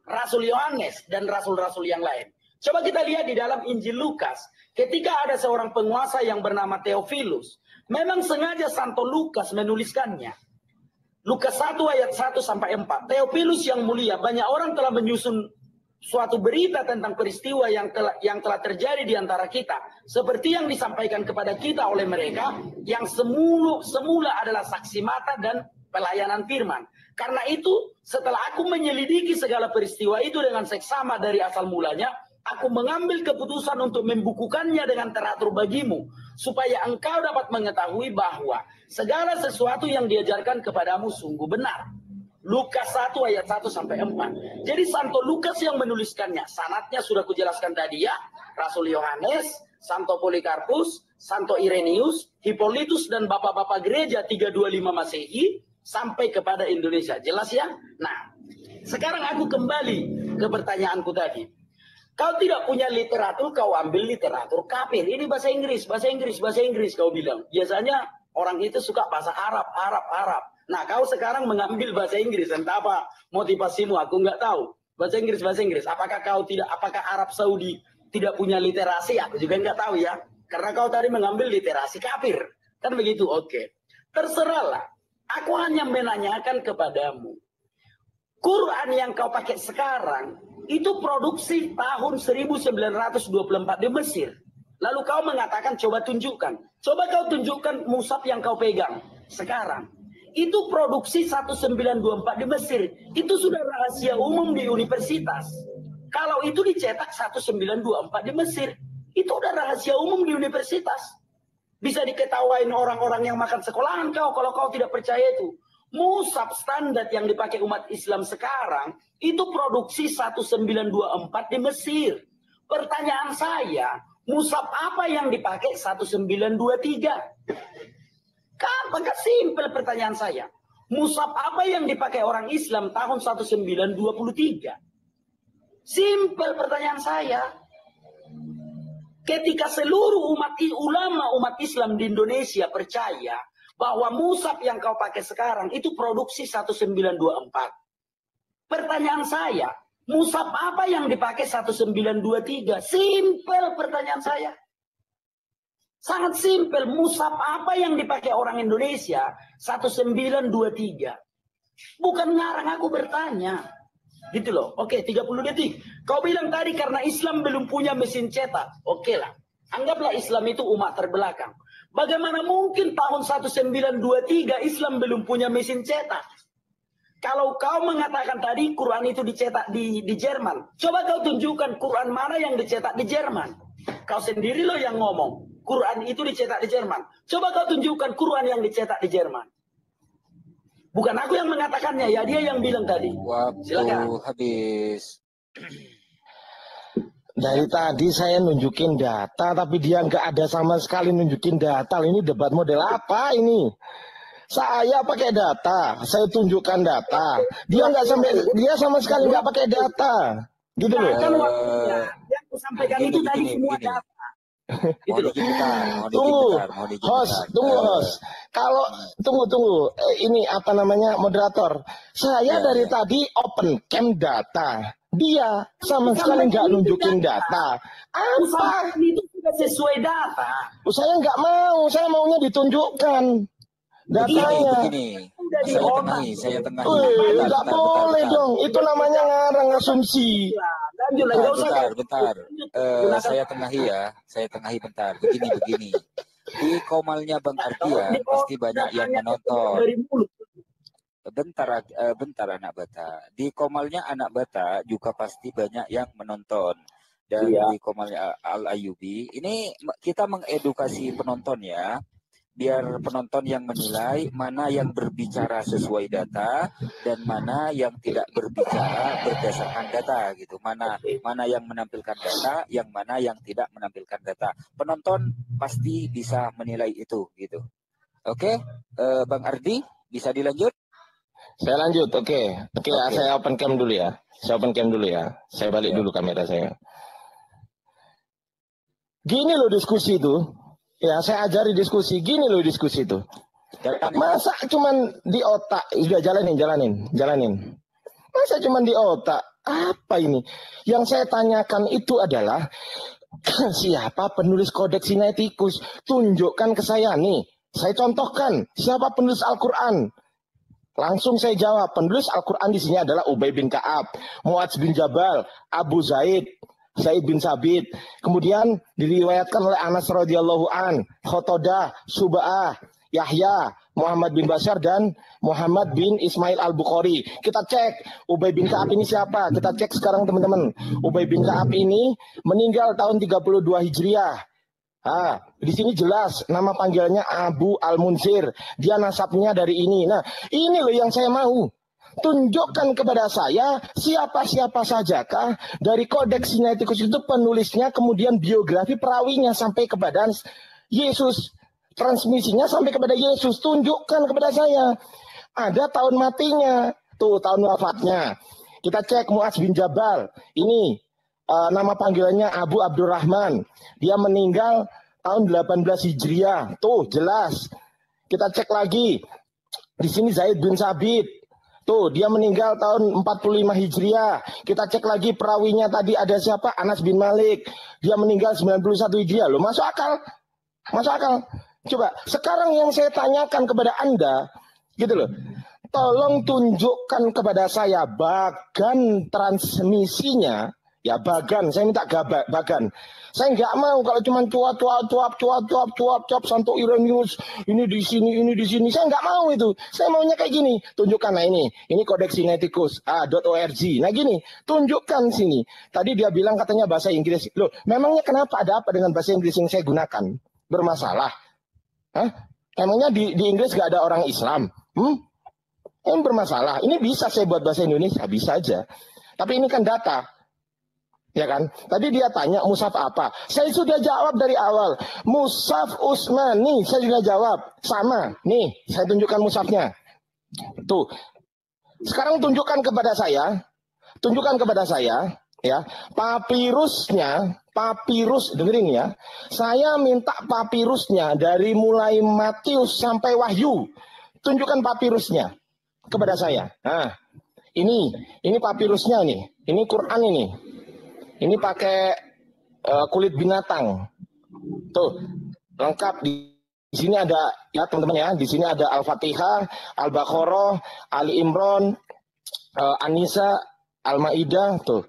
Rasul Yohanes dan rasul-rasul yang lain. Coba kita lihat di dalam Injil Lukas. Ketika ada seorang penguasa yang bernama Theophilus. Memang sengaja Santo Lukas menuliskannya. Lukas 1 ayat 1 sampai 4. Theophilus yang mulia, banyak orang telah menyusun suatu berita tentang peristiwa yang telah terjadi di antara kita. Seperti yang disampaikan kepada kita oleh mereka yang semula adalah saksi mata dan pelayanan firman. Karena itu, setelah aku menyelidiki segala peristiwa itu dengan seksama dari asal mulanya, aku mengambil keputusan untuk membukukannya dengan teratur bagimu, supaya engkau dapat mengetahui bahwa segala sesuatu yang diajarkan kepadamu sungguh benar. Lukas 1 ayat 1 sampai 4. Jadi Santo Lukas yang menuliskannya. Sanadnya sudah kujelaskan tadi ya. Rasul Yohanes, Santo Polikarpus, Santo Irenaeus, Hippolytus dan bapak-bapak gereja 325 Masehi sampai kepada Indonesia. Jelas ya? Nah, sekarang aku kembali ke pertanyaanku tadi. Kau tidak punya literatur, kau ambil literatur kafir. Ini bahasa Inggris, bahasa Inggris, bahasa Inggris kau bilang. Biasanya orang itu suka bahasa Arab. Nah, kau sekarang mengambil bahasa Inggris. Entah apa motivasimu, aku nggak tahu. Bahasa Inggris, bahasa Inggris. Apakah Arab Saudi tidak punya literasi? Aku juga nggak tahu ya. Karena kau tadi mengambil literasi kafir. Kan begitu, oke. Terserahlah. Aku hanya menanyakan kepadamu. Quran yang kau pakai sekarang, itu produksi tahun 1924 di Mesir. Lalu kau mengatakan, coba tunjukkan. Coba kau tunjukkan mushaf yang kau pegang sekarang. Itu produksi 1924 di Mesir. Itu sudah rahasia umum di universitas. Kalau itu dicetak 1924 di Mesir, itu udah rahasia umum di universitas. Bisa diketawain orang-orang yang makan sekolahan kau kalau kau tidak percaya itu. Mushaf standar yang dipakai umat Islam sekarang itu produksi 1924 di Mesir. Pertanyaan saya, mushaf apa yang dipakai 1923? Apakah simpel pertanyaan saya? Mushaf apa yang dipakai orang Islam tahun 1923? Simpel pertanyaan saya. Ketika seluruh ulama umat Islam di Indonesia percaya bahwa mushaf yang kau pakai sekarang itu produksi 1924. Pertanyaan saya, mushaf apa yang dipakai 1923? Simpel pertanyaan saya. Sangat simpel, mushaf apa yang dipakai orang Indonesia 1923? Bukan ngarang, aku bertanya. Gitu loh. Oke, 30 detik. Kau bilang tadi karena Islam belum punya mesin cetak. Oke lah. Anggaplah Islam itu umat terbelakang. Bagaimana mungkin tahun 1923 Islam belum punya mesin cetak? Kalau kau mengatakan tadi Quran itu dicetak di Jerman. Coba kau tunjukkan Quran mana yang dicetak di Jerman. Kau sendiri loh yang ngomong. Quran itu dicetak di Jerman. Coba kau tunjukkan Quran yang dicetak di Jerman. Bukan aku yang mengatakannya, ya dia yang bilang tadi. Silakan. Habis. Dari tadi saya nunjukin data, tapi dia nggak ada sama sekali nunjukin data. Ini debat model apa ini? Saya pakai data, saya tunjukkan data. Dia sama sekali nggak pakai data, gitu loh. Kan waktunya yang aku sampaikan itu tadi semua data. Tunggu, host. Kalau tunggu. Ini apa namanya, moderator? Saya dari tadi open cam data. Dia sama sekali nggak nunjukin data. Apa? Itu sudah sesuai data. Saya nggak mau. Saya maunya ditunjukkan datanya. Begini. Saya tengahi. Nggak boleh dong. Itu namanya ngarang, asumsi. Bentar. Saya tengahi ya. Saya tengahi bentar. Begini. Di komalnya Bang Ardia pasti banyak yang menonton. Bentar anak bata. Di komalnya anak bata juga pasti banyak yang menonton. Dan di komalnya Al Ayubi ini kita mengedukasi penonton ya. Biar penonton yang menilai mana yang berbicara sesuai data dan mana yang tidak berbicara berdasarkan data gitu. Mana yang menampilkan data, yang mana yang tidak menampilkan data. Penonton pasti bisa menilai itu gitu. Oke, Bang Ardi bisa dilanjut? Saya lanjut, oke. Saya open cam dulu ya. Saya balik dulu kamera saya. Gini loh diskusi itu. Ya, saya ajari diskusi. Gini loh diskusi itu. Masa cuman di otak. Udah jalanin. Masa cuman di otak. Apa ini? Yang saya tanyakan itu adalah siapa penulis Kodeks Sinaiticus? Tunjukkan ke saya nih. Saya contohkan siapa penulis Al-Quran. Langsung saya jawab, penulis Al-Quran di sini adalah Ubay bin Ka'ab, Mu'adz bin Jabal, Abu Zaid, Zaid bin Sabit. Kemudian diriwayatkan oleh Anas radhiyallahu an, Khotodah, Suba'ah, Yahya, Muhammad bin Bashar dan Muhammad bin Ismail Al-Bukhari. Kita cek Ubay bin Ka'ab ini siapa? Kita cek sekarang teman-teman. Ubay bin Ka'ab ini meninggal tahun 32 Hijriah. Di sini jelas nama panggilannya Abu Al-Munzir. Dia nasabnya dari ini. Nah, ini loh yang saya mau. Tunjukkan kepada saya siapa-siapa sajakah dari Kodeks Sinaiticus itu penulisnya, kemudian biografi perawinya sampai kepada Yesus. Transmisinya sampai kepada Yesus, tunjukkan kepada saya. Ada tahun matinya, tuh tahun wafatnya. Kita cek Mu'adz bin Jabal. Ini nama panggilannya Abu Abdurrahman. Dia meninggal tahun 18 Hijriah. Tuh jelas. Kita cek lagi. Di sini Zaid bin Sabit. Tuh dia meninggal tahun 45 Hijriah. Kita cek lagi perawinya tadi ada siapa? Anas bin Malik. Dia meninggal 91 Hijriah. Loh, masuk akal? Masuk akal? Coba, sekarang yang saya tanyakan kepada Anda, gitu loh, tolong tunjukkan kepada saya bagan transmisinya, ya bagan, saya minta bagan. Saya nggak mau kalau cuma cuap Santo Irenaeus, ini di sini, saya nggak mau itu. Saya maunya kayak gini, tunjukkan, nah ini Kodeks Sinaiticus, .org. Nah gini, tunjukkan sini. Tadi dia bilang katanya bahasa Inggris. Loh, memangnya kenapa, ada apa dengan bahasa Inggris yang saya gunakan? Bermasalah? Emangnya di Inggris gak ada orang Islam? Yang bermasalah. Ini bisa saya buat bahasa Indonesia, bisa aja. Tapi ini kan data, ya kan? Tadi dia tanya mushaf apa? Saya sudah jawab dari awal. Mushaf Utsmani, saya sudah jawab. Sama. Nih, saya tunjukkan mushafnya. Tuh. Sekarang tunjukkan kepada saya. Ya, papirus, dengerin ya. Saya minta papirusnya dari mulai Matius sampai Wahyu. Tunjukkan papirusnya kepada saya. Nah, ini papirusnya nih. Ini Quran ini. Ini pakai kulit binatang. Tuh, lengkap di sini ada ya teman-teman ya. Di sini ada Al-Fatihah, Al-Baqarah, Ali Imran, An-Nisa, Al-Maidah, tuh.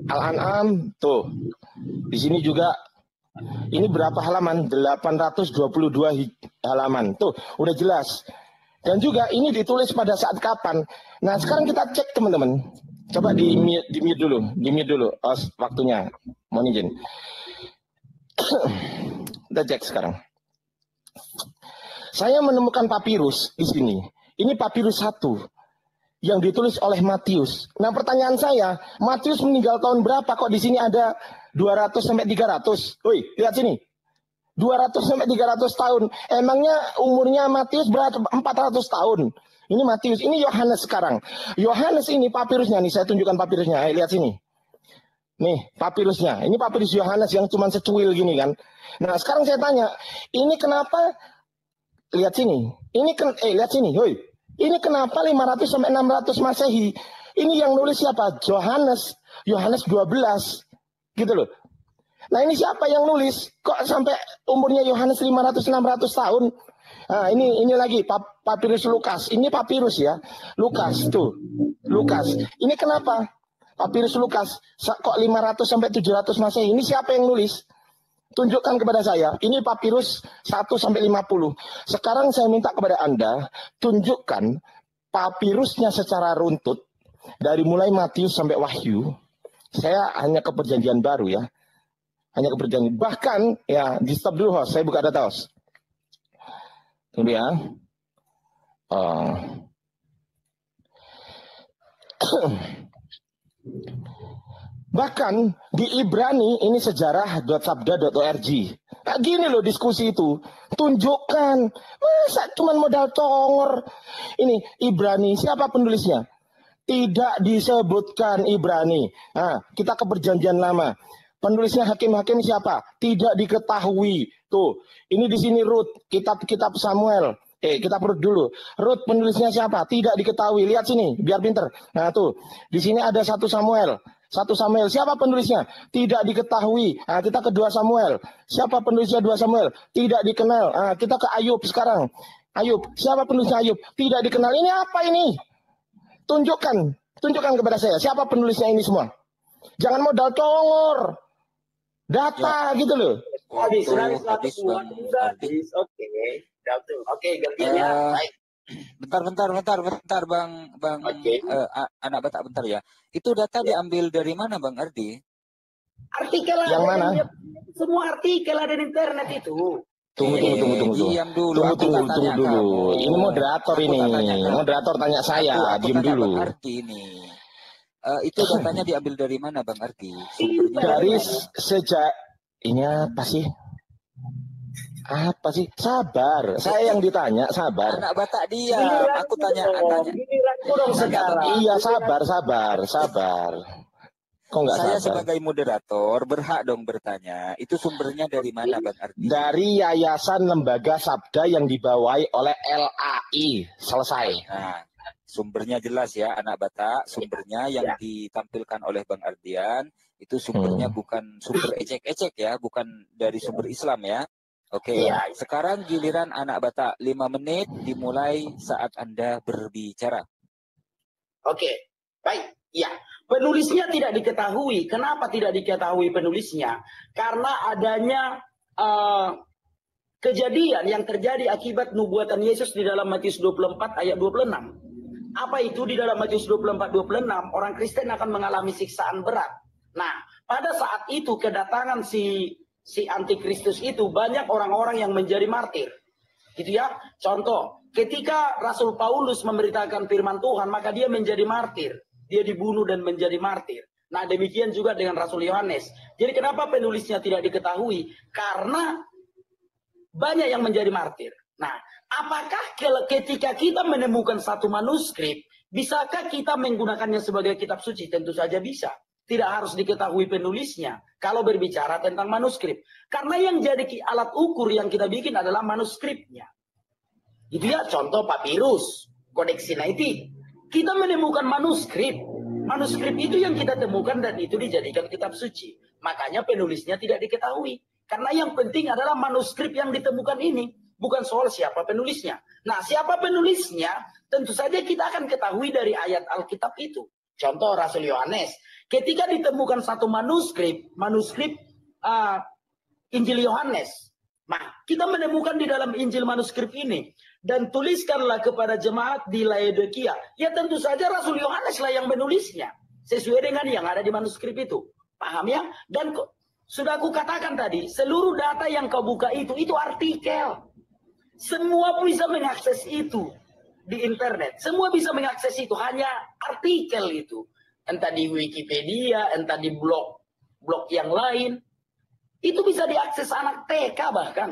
Al-An'am, tuh. Di sini juga ini berapa halaman? 822 halaman. Tuh, udah jelas. Dan juga ini ditulis pada saat kapan. Nah, sekarang kita cek teman-teman. Coba di mute dulu. Waktunya. Mohon izin. Kita cek sekarang. Saya menemukan papirus di sini. Ini papirus 1 yang ditulis oleh Matius. Nah, pertanyaan saya, Matius meninggal tahun berapa? Kok di sini ada 200 sampai 300? Woi, lihat sini. 200 sampai 300 tahun. Emangnya umurnya Matius berapa? 400 tahun. Ini Matius, ini Yohanes sekarang. Yohanes ini papirusnya nih, saya tunjukkan papirusnya. Lihat sini. Nih, papirusnya. Ini papirus Yohanes yang cuma secuil gini kan. Nah, sekarang saya tanya, ini kenapa? Lihat sini. Lihat sini, woi. Ini kenapa 500 sampai 600 Masehi? Ini yang nulis siapa? Yohanes 12. Gitu loh. Nah, ini siapa yang nulis? Kok sampai umurnya Yohanes 500-600 tahun? Nah, ini lagi papirus Lukas. Ini papirus ya. Lukas tuh. Lukas. Ini kenapa? Papirus Lukas kok 500 sampai 700 Masehi? Ini siapa yang nulis? Tunjukkan kepada saya. Ini papirus 1 sampai 50. Sekarang saya minta kepada Anda, tunjukkan papirusnya secara runtut dari mulai Matius sampai Wahyu. Saya hanya ke Perjanjian Baru ya. Hanya ke Perjanjian. Bahkan ya, di stop dulu host, saya buka data host. Tunggu ya. Bahkan di Ibrani ini sejarah.sabda.org. Nah, gini loh diskusi itu. Tunjukkan. Masa cuma modal tongor. Ini Ibrani. Siapa penulisnya? Tidak disebutkan Ibrani. Nah, kita ke Perjanjian Lama. Penulisnya hakim-hakim siapa? Tidak diketahui. Tuh, ini di sini Rut, kitab-kitab Samuel. Kita perut dulu. Ruth penulisnya siapa? Tidak diketahui. Lihat sini, biar pinter. Nah tuh, di sini ada 1 Samuel. 1 Samuel. Siapa penulisnya? Tidak diketahui. Nah, kita ke 2 Samuel. Siapa penulisnya 2 Samuel? Tidak dikenal. Nah, kita ke Ayub sekarang. Ayub. Siapa penulisnya Ayub? Tidak dikenal. Ini apa ini? Tunjukkan kepada saya. Siapa penulisnya ini semua? Jangan modal congor. Data gitu loh. Habis. Oke, gantian ya. Baik. Bentar, Bang. Oke. Anak Batak bentar ya. Itu data diambil dari mana, Bang Ardi? Artikel yang mana? Semua artikel ada di internet itu. Tunggu. Diam dulu. Tunggu dulu. Ini moderator ini. Moderator tanya saya. Diam dulu. Bang Ardi ini. Itu datanya diambil dari mana, Bang Ardi? Dari sejak ini apa sih? Sabar. Saya yang ditanya, sabar. Anak Batak diam. Aku tanya. Giliranku dong sekarang. Iya, sabar. Kok nggak Saya sabar? sebagai moderator berhak dong bertanya. Itu sumbernya dari mana, Bang Ardi? Dari Yayasan Lembaga Sabda yang dibawahi oleh LAI. Selesai. Nah, sumbernya jelas ya, anak Batak. Sumbernya yang ditampilkan oleh Bang Ardian itu sumbernya bukan sumber ecek-ecek ya, bukan dari sumber Islam ya. Oke, sekarang giliran anak Batak 5 menit dimulai saat Anda berbicara. Oke, baik. Ya, penulisnya tidak diketahui. Kenapa tidak diketahui penulisnya? Karena adanya kejadian yang terjadi akibat nubuatan Yesus di dalam Matius 24 ayat 26. Apa itu di dalam Matius 24-26? Orang Kristen akan mengalami siksaan berat. Nah, pada saat itu kedatangan si antikristus itu banyak orang-orang yang menjadi martir. Gitu ya. Contoh, ketika Rasul Paulus memberitakan firman Tuhan, maka dia menjadi martir. Dia dibunuh dan menjadi martir. Nah, demikian juga dengan Rasul Yohanes. Jadi kenapa penulisnya tidak diketahui? Karena banyak yang menjadi martir. Nah, apakah ketika kita menemukan satu manuskrip, bisakah kita menggunakannya sebagai kitab suci? Tentu saja bisa. Tidak harus diketahui penulisnya kalau berbicara tentang manuskrip. Karena yang jadi alat ukur yang kita bikin adalah manuskripnya. Itu ya, contoh papirus, kodeks Sinaitik. Kita menemukan manuskrip. Manuskrip itu yang kita temukan dan itu dijadikan kitab suci. Makanya penulisnya tidak diketahui. Karena yang penting adalah manuskrip yang ditemukan ini. Bukan soal siapa penulisnya. Nah, siapa penulisnya? Tentu saja kita akan ketahui dari ayat Alkitab itu. Contoh Rasul Yohanes. Ketika ditemukan satu manuskrip Injil Yohanes. Nah, kita menemukan di dalam Injil manuskrip ini. Dan tuliskanlah kepada jemaat di Laodikia. Ya tentu saja Rasul Yohanes lah yang menulisnya. Sesuai dengan yang ada di manuskrip itu. Paham ya? Dan sudah aku katakan tadi, seluruh data yang kau buka itu artikel. Semua bisa mengakses itu di internet. Semua bisa mengakses itu, hanya artikel itu. Entah di Wikipedia, entah di blog yang lain. Itu bisa diakses anak TK bahkan.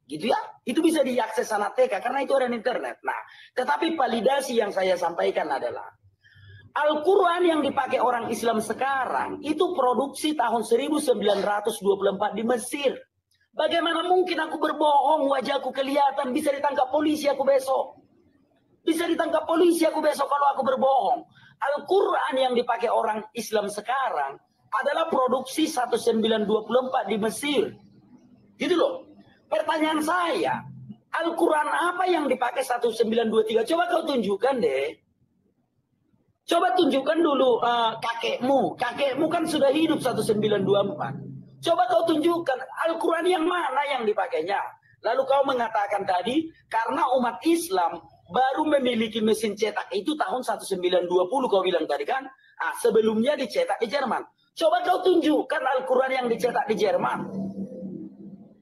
Gitu ya. Itu bisa diakses anak TK karena itu ada di internet. Nah, tetapi validasi yang saya sampaikan adalah Al-Quran yang dipakai orang Islam sekarang itu produksi tahun 1924 di Mesir. Bagaimana mungkin aku berbohong, wajahku kelihatan, bisa ditangkap polisi aku besok. Bisa ditangkap polisi aku besok kalau aku berbohong. Al-Quran yang dipakai orang Islam sekarang adalah produksi 1924 di Mesir. Gitu loh. Pertanyaan saya, Al-Quran apa yang dipakai 1923? Coba kau tunjukkan deh. Coba tunjukkan dulu kakekmu. Kakekmu kan sudah hidup 1924. Coba kau tunjukkan Al-Quran yang mana yang dipakainya. Lalu kau mengatakan tadi, karena umat Islam baru memiliki mesin cetak itu tahun 1920 kau bilang tadi kan. Sebelumnya dicetak di Jerman. Coba kau tunjukkan Al-Quran yang dicetak di Jerman.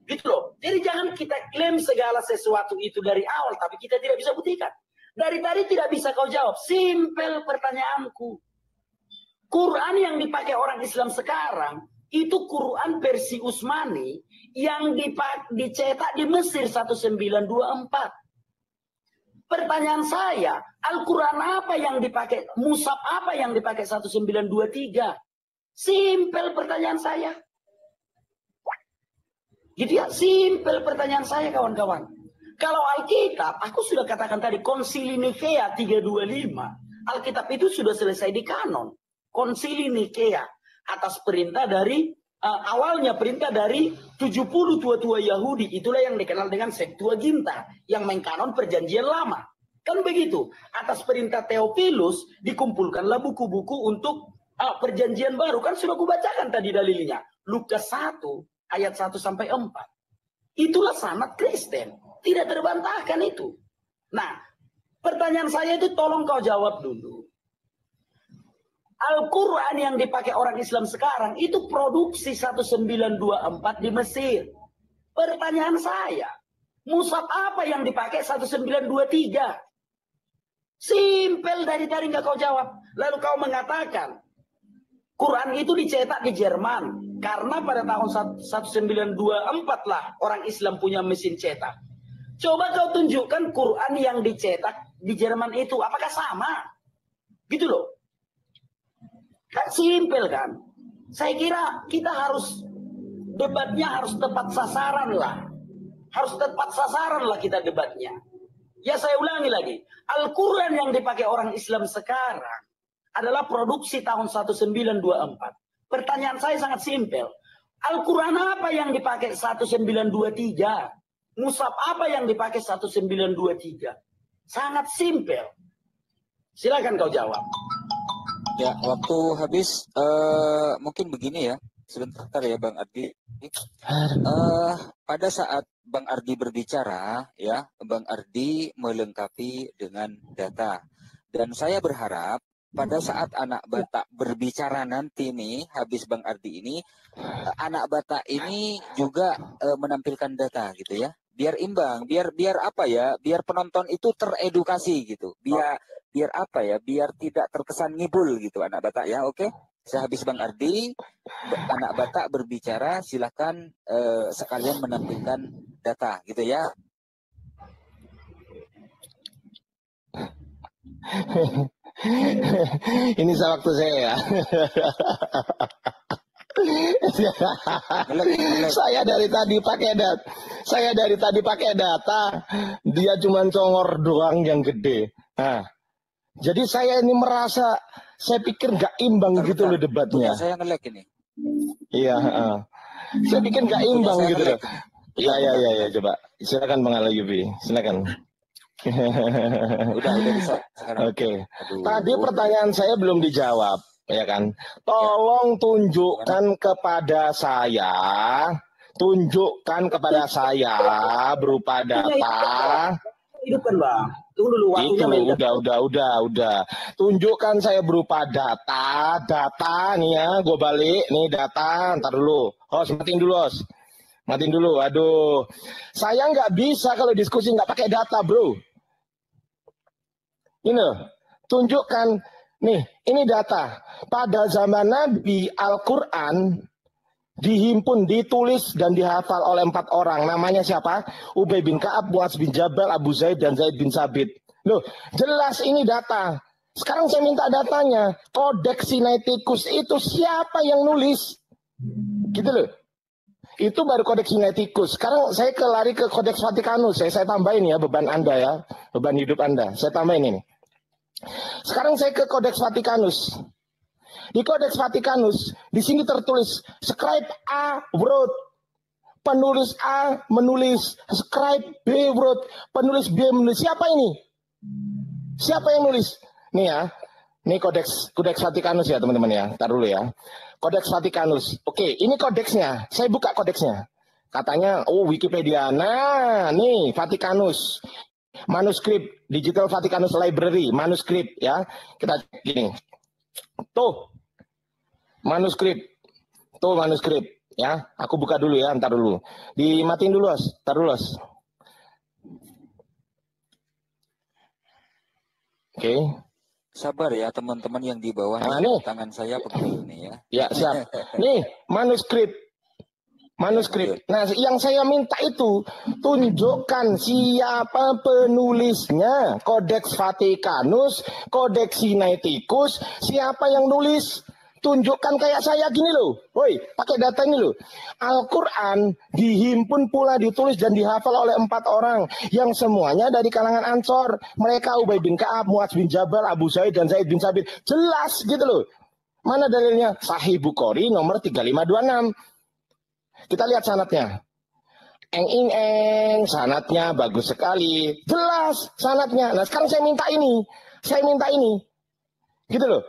Gitu loh. Jadi jangan kita klaim segala sesuatu itu dari awal, tapi kita tidak bisa buktikan. Dari tadi tidak bisa kau jawab. Simpel pertanyaanku. Quran yang dipakai orang Islam sekarang, itu Quran versi Utsmani yang dicetak di Mesir 1924. Pertanyaan saya, Al-Quran apa yang dipakai, Mushaf apa yang dipakai 1923? Simpel pertanyaan saya. Gitu ya, simpel pertanyaan saya kawan-kawan. Kalau Alkitab, aku sudah katakan tadi, Konsili Nikea 325, Alkitab itu sudah selesai di kanon. Konsili Nikea atas perintah dari awalnya perintah dari 70 tua-tua Yahudi, itulah yang dikenal dengan Septuaginta, yang mengkanon perjanjian lama. Kan begitu. Atas perintah Theophilus dikumpulkanlah buku-buku untuk perjanjian baru. Kan sudah kubacakan tadi dalilnya. Lukas 1 ayat 1 sampai 4. Itulah sanad Kristen. Tidak terbantahkan itu. Nah, pertanyaan saya itu tolong kau jawab dulu. Al-Quran yang dipakai orang Islam sekarang itu produksi 1924 di Mesir. Pertanyaan saya, mushaf apa yang dipakai 1923? Simpel, dari nggak kau jawab. Lalu kau mengatakan Quran itu dicetak di Jerman karena pada tahun 1924 lah orang Islam punya mesin cetak. Coba kau tunjukkan Quran yang dicetak di Jerman itu apakah sama? Gitu loh. Kan simpel kan. Saya kira kita harus debatnya harus tepat sasaran lah. Harus tepat sasaran lah kita debatnya. Ya saya ulangi lagi. Al-Quran yang dipakai orang Islam sekarang adalah produksi tahun 1924. Pertanyaan saya sangat simpel. Al-Quran apa yang dipakai 1923? Mushaf apa yang dipakai 1923? Sangat simpel. Silakan kau jawab. Ya, waktu habis mungkin begini ya, sebentar ya Bang Ardi. Pada saat Bang Ardi berbicara, ya, Bang Ardi melengkapi dengan data. Dan saya berharap pada saat anak Batak berbicara nanti nih, habis Bang Ardi ini, anak Batak ini juga menampilkan data gitu ya. Biar imbang, biar apa ya, biar penonton itu teredukasi gitu. Biar apa ya, biar tidak terkesan ngibul gitu anak Batak ya, oke? Sehabis Bang Ardi, anak Batak berbicara, silakan sekalian menampilkan data gitu ya. Ini waktu saya ya. Saya dari tadi pakai data. Dia cuma congor doang yang gede. Nah, jadi saya ini merasa, saya pikir nggak imbang gitu loh debatnya. Saya nge-lag ini. Iya, saya pikir nggak imbang gitu loh. Iya, coba. Silakan Bang Alayubi, silakan. Udah bisa. Oke. Tadi pertanyaan saya belum dijawab, ya kan? Tolong tunjukkan kepada saya, berupa data. Hidupkan Bang. Tunggu dulu waktunya. Udah. Tunjukkan saya berupa data nih ya, gue balik nih data. Ntar dulu, host matiin dulu. Aduh, saya nggak bisa kalau diskusi nggak pakai data, bro. Ini loh, tunjukkan nih, ini data. Pada zaman Nabi, Al-Quran dihimpun, ditulis dan dihafal oleh 4 orang. Namanya siapa? Ubay bin Ka'ab, Muaz bin Jabal, Abu Zaid, dan Zaid bin Sabit. Loh, jelas ini data. Sekarang saya minta datanya. Kodeks Sinaiticus itu siapa yang nulis? Gitu loh. Itu baru Kodeks Sinaiticus. Sekarang saya lari ke Kodeks Vatikanus. Saya tambahin ya beban Anda ya. Beban hidup Anda. Saya tambahin ini. Sekarang saya ke Kodeks Vatikanus. Di Kodeks Vatikanus, di sini tertulis scribe A wrote, penulis A menulis, scribe B wrote, penulis B menulis. Siapa ini? Siapa yang nulis? Nih ya, ini Kodeks Vatikanus ya teman-teman ya. Ntar dulu ya. Kodeks Vatikanus. Oke, ini kodeksnya. Saya buka kodeksnya. Katanya, oh Wikipedia. Nah, nih Vatikanus. Manuskrip Digital Vatikanus Library, manuskrip ya. Kita gini. Tuh manuskrip ya. Aku buka dulu ya, ntar dulu. Dimatiin dulu, Os. Ntar dulu, Os. Oke. Sabar ya teman-teman yang di bawah. Nah, nih. Tangan saya pegel nih ya. Ya, siap. Nih, manuskrip. Nah, yang saya minta itu tunjukkan siapa penulisnya. Kodeks Vatikanus, Kodeks Sinaiticus, siapa yang nulis? tunjukkan kayak saya gini loh. Woi, pakai data ini loh. Al-Quran dihimpun pula, ditulis dan dihafal oleh 4 orang yang semuanya dari kalangan Ansor. Mereka Ubay bin Ka'ab, Muaz bin Jabal, Abu Zaid dan Zaid bin Sabit. Jelas gitu loh. Mana dalilnya? Sahih Bukhari nomor 3526. Kita lihat sanadnya. Eng, sanadnya bagus sekali. Jelas sanadnya. Nah sekarang saya minta ini. Gitu loh.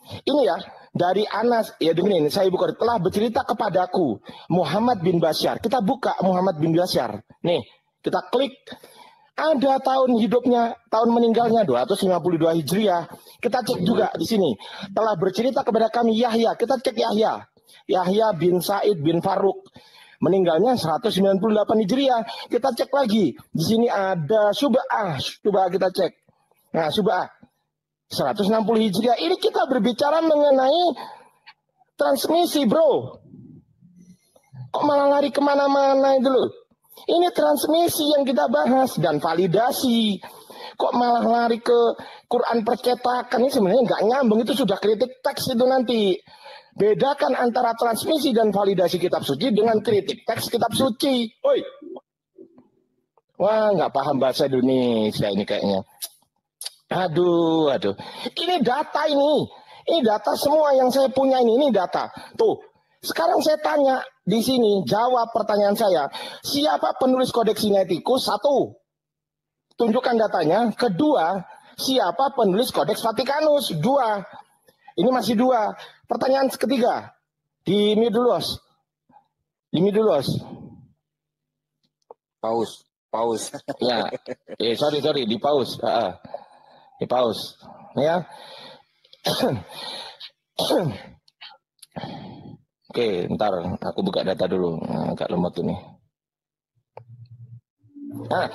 Ini ya, dari Anas, ya begini, saya buka, telah bercerita kepadaku Muhammad bin Basyar. Kita buka Muhammad bin Basyar. Nih, kita klik. Ada tahun hidupnya, tahun meninggalnya 252 Hijriah. Kita cek juga di sini. Telah bercerita kepada kami Yahya. Kita cek Yahya. Yahya bin Sa'id bin Faruk. Meninggalnya 198 Hijriah. Kita cek lagi. Di sini ada Sub'ah. Coba kita cek. Nah, Sub'ah 160 Hijriah. Ini kita berbicara mengenai transmisi, bro. Kok malah lari kemana-mana itu loh. Ini transmisi yang kita bahas dan validasi. Kok malah lari ke Quran percetakan? Ini sebenarnya nggak nyambung. Itu sudah kritik teks itu nanti. Bedakan antara transmisi dan validasi kitab suci dengan kritik teks kitab suci. Oi. Wah, nggak paham bahasa Indonesia ini kayaknya. Aduh. Ini data ini. Ini data semua yang saya punya ini data. Tuh. Sekarang saya tanya di sini, jawab pertanyaan saya. Siapa penulis Kodeks Sinaiticus? 1. Tunjukkan datanya. Kedua, siapa penulis Kodeks Vatikanus? 2. Ini masih 2. Pertanyaan ketiga. Di Midulos. Paus. Ya. Sorry, di paus. Di paus. Ya. Oke, ntar aku buka data dulu. Agak lemot ini. Nah,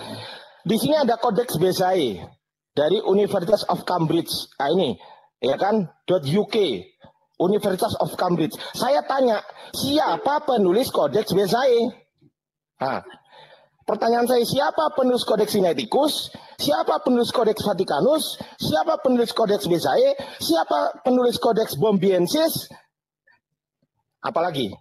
di sini ada Kodeks Bezae dari University of Cambridge. Nah, ini, ya kan? .uk. University of Cambridge. Saya tanya, siapa penulis Kodeks Bezae? Nah, pertanyaan saya, siapa penulis Kodeks Sinaiticus? Siapa penulis Kodeks Vatikanus? Siapa penulis Kodeks Bezae? Siapa penulis Kodeks Bombiensis? Apalagi?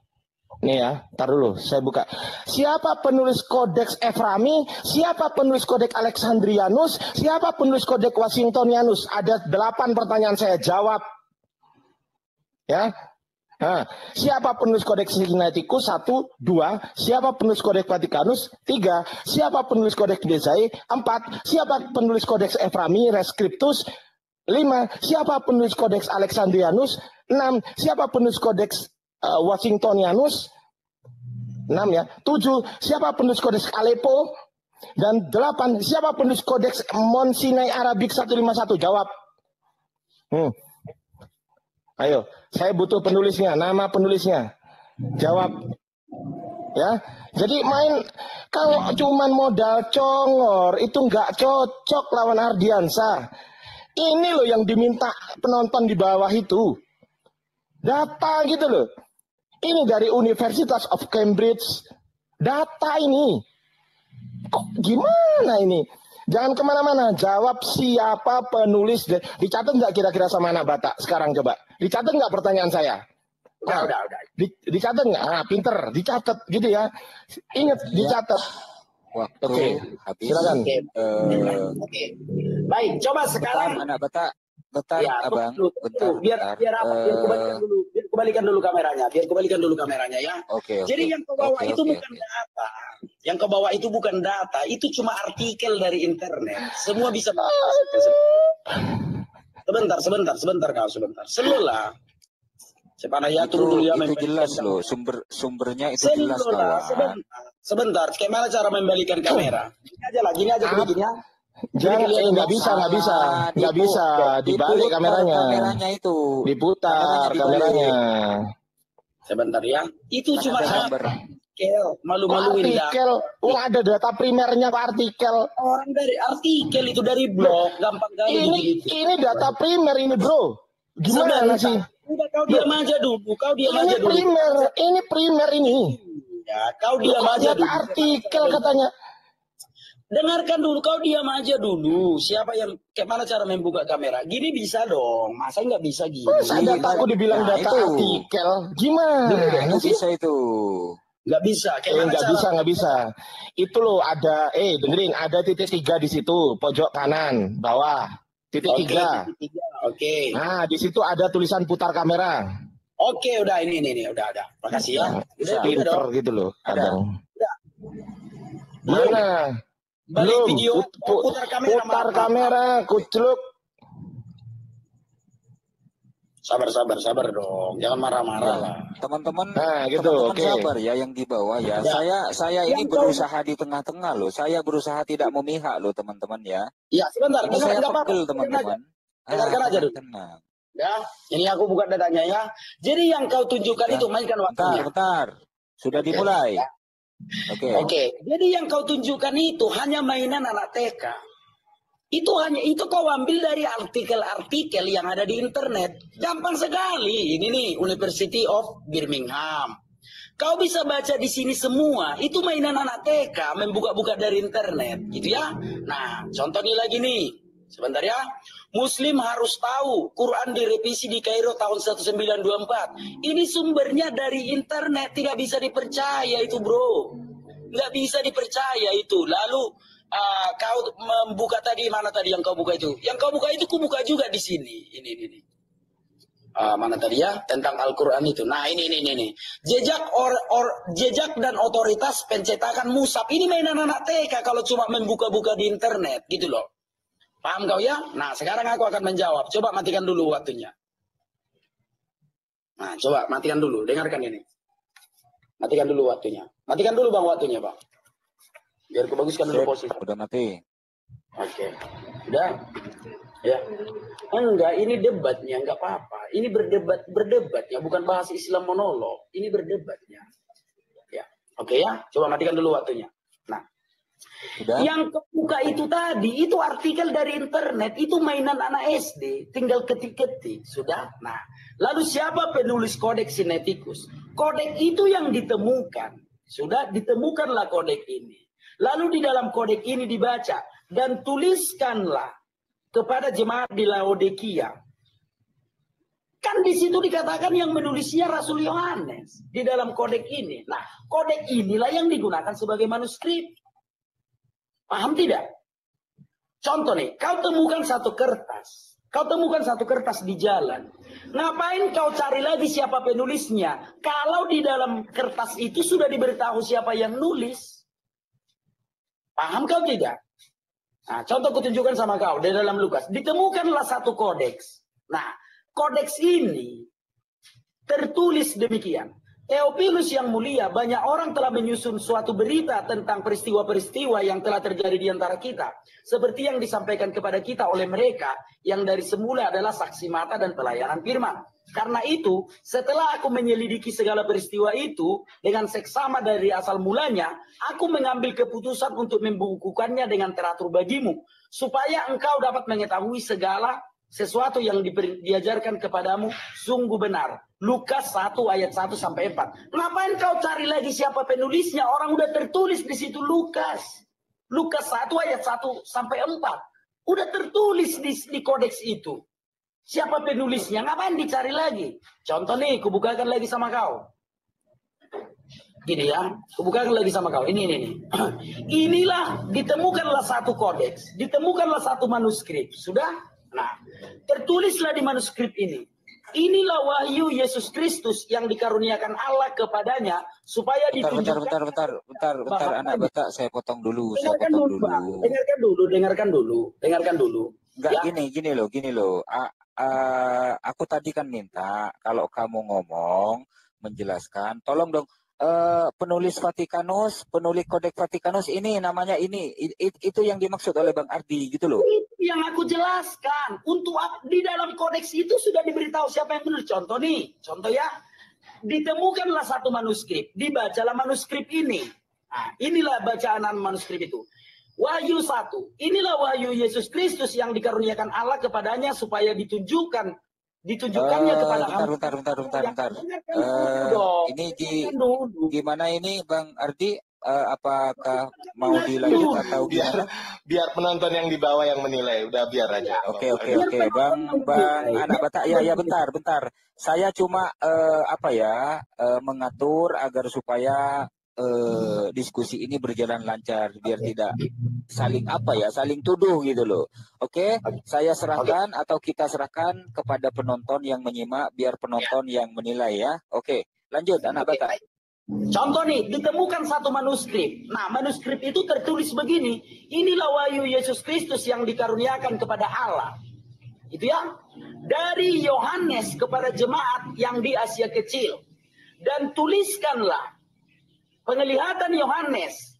Nih ya, tar dulu, saya buka. Siapa penulis Kodeks Eframi? Siapa penulis Kodeks Alexandrianus? Siapa penulis Kodeks Washingtonianus? Ada 8 pertanyaan saya jawab. Ya. Nah, siapa penulis Kodeks Sinaiticus? 1, 2. Siapa penulis Kodeks Vatikanus? 3. Siapa penulis Kodeks Bezae? 4. Siapa penulis Kodeks Eframi? Rescriptus? 5. Siapa penulis Kodeks Alexandrianus? 6. Siapa penulis Kodeks Washingtonianus? 6 ya. 7. Siapa penulis Kodeks Aleppo? Dan 8. Siapa penulis Kodeks Mount Sinai Arabic 151? Jawab. Ayo, saya butuh penulisnya, nama penulisnya. Jawab. Ya. Jadi kalau cuman modal congor itu nggak cocok lawan Ardiansa. Ini loh yang diminta penonton di bawah itu. Data gitu loh. Ini dari University of Cambridge. Data ini. Kok gimana ini? Jangan kemana-mana. Jawab siapa penulis. Dicatat nggak kira-kira sama anak Batak? Sekarang coba. Dicatat nggak pertanyaan saya? Udah. Dicatat nggak? Nah, pinter. Dicatat gitu ya. Ingat, dicatat. Waktu habis. Silakan. Oke. Baik, coba sekarang. Anak Batak. Bentar, Ya, Abang. bentar. Biar kembalikan dulu kameranya ya. Oke. Jadi yang kau bawa itu bukan data. Yang kau bawa itu bukan data, itu cuma artikel dari internet. Semua bisa. Sebentar kau, sebentar. Selulah. Sepanahnya itu jelas loh, sumbernya itu jelas kawan. Sebentar, bagaimana cara membalikan kamera? Gini aja begini ya. Jangan, nggak bisa dibalik kameranya itu, diputar kameranya. Sebentar ya, itu cuma artikel, malu-maluin artikel. Ada data primernya Pak, artikel. Orang dari artikel itu dari blog, gampang kali. Ini data primer ini bro, gimana sih? Udah kau diam aja dulu, Ini primer ini. Ya, kau diam aja dulu. Artikel katanya. Dengarkan dulu, kau diam aja dulu. Siapa yang, kayak mana cara membuka kamera? Gini bisa dong, masa nggak bisa gini? Ada takut dibilang Nah, data itu. artikel. Gimana Itu sih? bisa itu. Nggak bisa. Kayak mana Nggak cara? bisa, nggak bisa. Itu loh ada, dengerin, ada titik 3 di situ, pojok kanan, bawah. Titik Oke, 3. titik 3. Oke. Nah, di situ ada tulisan putar kamera. Oke, udah ini, udah ada. Makasih ya. Udah Pinter dong. gitu loh, kadang. Udah. Mana? Balik Belum. video, putar kamera. Putar kamera, kucluk. Sabar dong. Jangan marah-marah lah. Teman-teman, Nah, gitu, teman-teman oke. sabar ya yang di bawah ya. Ya. Saya ini berusaha di tengah-tengah loh. Saya berusaha tidak memihak loh teman-teman ya. Ya, sebentar. Ini saya Nggak apa-apa. pegel teman-teman. Dengarkan aja dulu. Tenang. Ya, ini aku buka datanya ya. Jadi yang kau tunjukkan itu mainkan waktunya. Bentar. Sudah dimulai. Oke. Jadi yang kau tunjukkan itu hanya mainan anak TK. Itu kau ambil dari artikel-artikel yang ada di internet. Gampang sekali. Ini nih University of Birmingham. Kau bisa baca di sini semua. Itu mainan anak TK, membuka-buka dari internet, gitu ya. Nah, contoh nih lagi nih. Sebentar ya. Muslim harus tahu Quran direvisi di Kairo tahun 1924. Ini sumbernya dari internet, tidak bisa dipercaya itu, bro. Nggak bisa dipercaya itu. Lalu kau membuka tadi, mana tadi yang kau buka itu? Yang kau buka itu ku buka juga di sini. Ini. Mana tadi ya? Tentang Al-Quran itu. Nah, ini. Jejak dan otoritas pencetakan mushaf. Ini mainan anak TK kalau cuma membuka-buka di internet, gitu loh. Paham kau ya? Nah, sekarang aku akan menjawab. Coba matikan dulu waktunya. Nah, coba matikan dulu. Dengarkan ini. Matikan dulu waktunya. Matikan dulu Bang waktunya, Bang. Biar aku baguskan dulu posisi. Udah mati. Oke. Udah. Ya. Enggak, ini debatnya. Enggak apa-apa. Ini berdebatnya. Bukan bahas Islam monolog. Ini berdebatnya. Ya. Oke ya. Coba matikan dulu waktunya. Nah. Udah? Yang kebuka itu tadi, itu artikel dari internet, itu mainan anak SD, tinggal ketik-ketik, sudah. Nah, lalu siapa penulis kodeks Sinaiticus? Kodeks itu yang ditemukan, sudah ditemukanlah kodeks ini. Lalu di dalam kodeks ini dibaca, dan tuliskanlah kepada jemaat di Laodikia. Kan di situ dikatakan yang menulisnya Rasul Yohanes di dalam kodeks ini. Nah, kodeks inilah yang digunakan sebagai manuskrip. Paham tidak? Contoh nih, kau temukan satu kertas. Kau temukan satu kertas di jalan. Ngapain kau cari lagi siapa penulisnya? Kalau di dalam kertas itu sudah diberitahu siapa yang nulis. Paham kau tidak? Nah, contoh kutunjukkan sama kau di dalam Lukas. Ditemukanlah satu kodeks. Nah, kodeks ini tertulis demikian. Theophilus yang mulia, banyak orang telah menyusun suatu berita tentang peristiwa-peristiwa yang telah terjadi di antara kita. Seperti yang disampaikan kepada kita oleh mereka yang dari semula adalah saksi mata dan pelayanan firman. Karena itu, setelah aku menyelidiki segala peristiwa itu dengan seksama dari asal mulanya, aku mengambil keputusan untuk membukukannya dengan teratur bagimu. Supaya engkau dapat mengetahui segala sesuatu yang diajarkan kepadamu sungguh benar. Lukas 1 ayat 1 sampai 4. Ngapain kau cari lagi siapa penulisnya? Orang udah tertulis di situ Lukas. Lukas 1 ayat 1 sampai 4. Udah tertulis di kodeks itu. Siapa penulisnya? Ngapain dicari lagi? Contoh nih, kubukakan lagi sama kau. Gini ya, kubukakan lagi sama kau. Ini. Inilah, ditemukanlah satu kodeks. Ditemukanlah satu manuskrip. Sudah? Nah, tertulislah di manuskrip ini. Inilah wahyu Yesus Kristus yang dikaruniakan Allah kepadanya supaya ditunjukkan. Bentar, anak batak, saya potong dulu. Dengarkan dulu. Enggak, Ya. gini loh. Aku tadi kan minta kalau kamu ngomong menjelaskan, tolong dong. Penulis Vatikanus, penulis Kodeks Vatikanus ini namanya ini, itu yang dimaksud oleh Bang Ardi gitu loh. Itu yang aku jelaskan. Untuk di dalam kodeks itu sudah diberitahu siapa yang menulis. Contoh ya, ditemukanlah satu manuskrip, dibacalah manuskrip ini. Nah, inilah bacaan manuskrip itu. Wahyu 1, inilah wahyu Yesus Kristus yang dikaruniakan Allah kepadanya supaya ditunjukkannya kepada bentar. Ini gimana ini Bang Ardi? apakah mau dilanjut atau gimana? Biar penonton yang di bawah yang menilai. Udah biar aja. Oke. Bang Anak Batak, ya bentar. Saya cuma mengatur agar supaya diskusi ini berjalan lancar, biar tidak saling tuduh gitu loh. Oke, saya serahkan atau kita serahkan kepada penonton yang menyimak, biar penonton yang menilai ya. Oke, lanjut Anak Batak. Contoh nih, ditemukan satu manuskrip. Nah, manuskrip itu tertulis begini. Inilah wahyu Yesus Kristus yang dikaruniakan kepada Allah. Itu ya. Dari Yohanes kepada jemaat yang di Asia Kecil. Dan tuliskanlah penglihatan Yohanes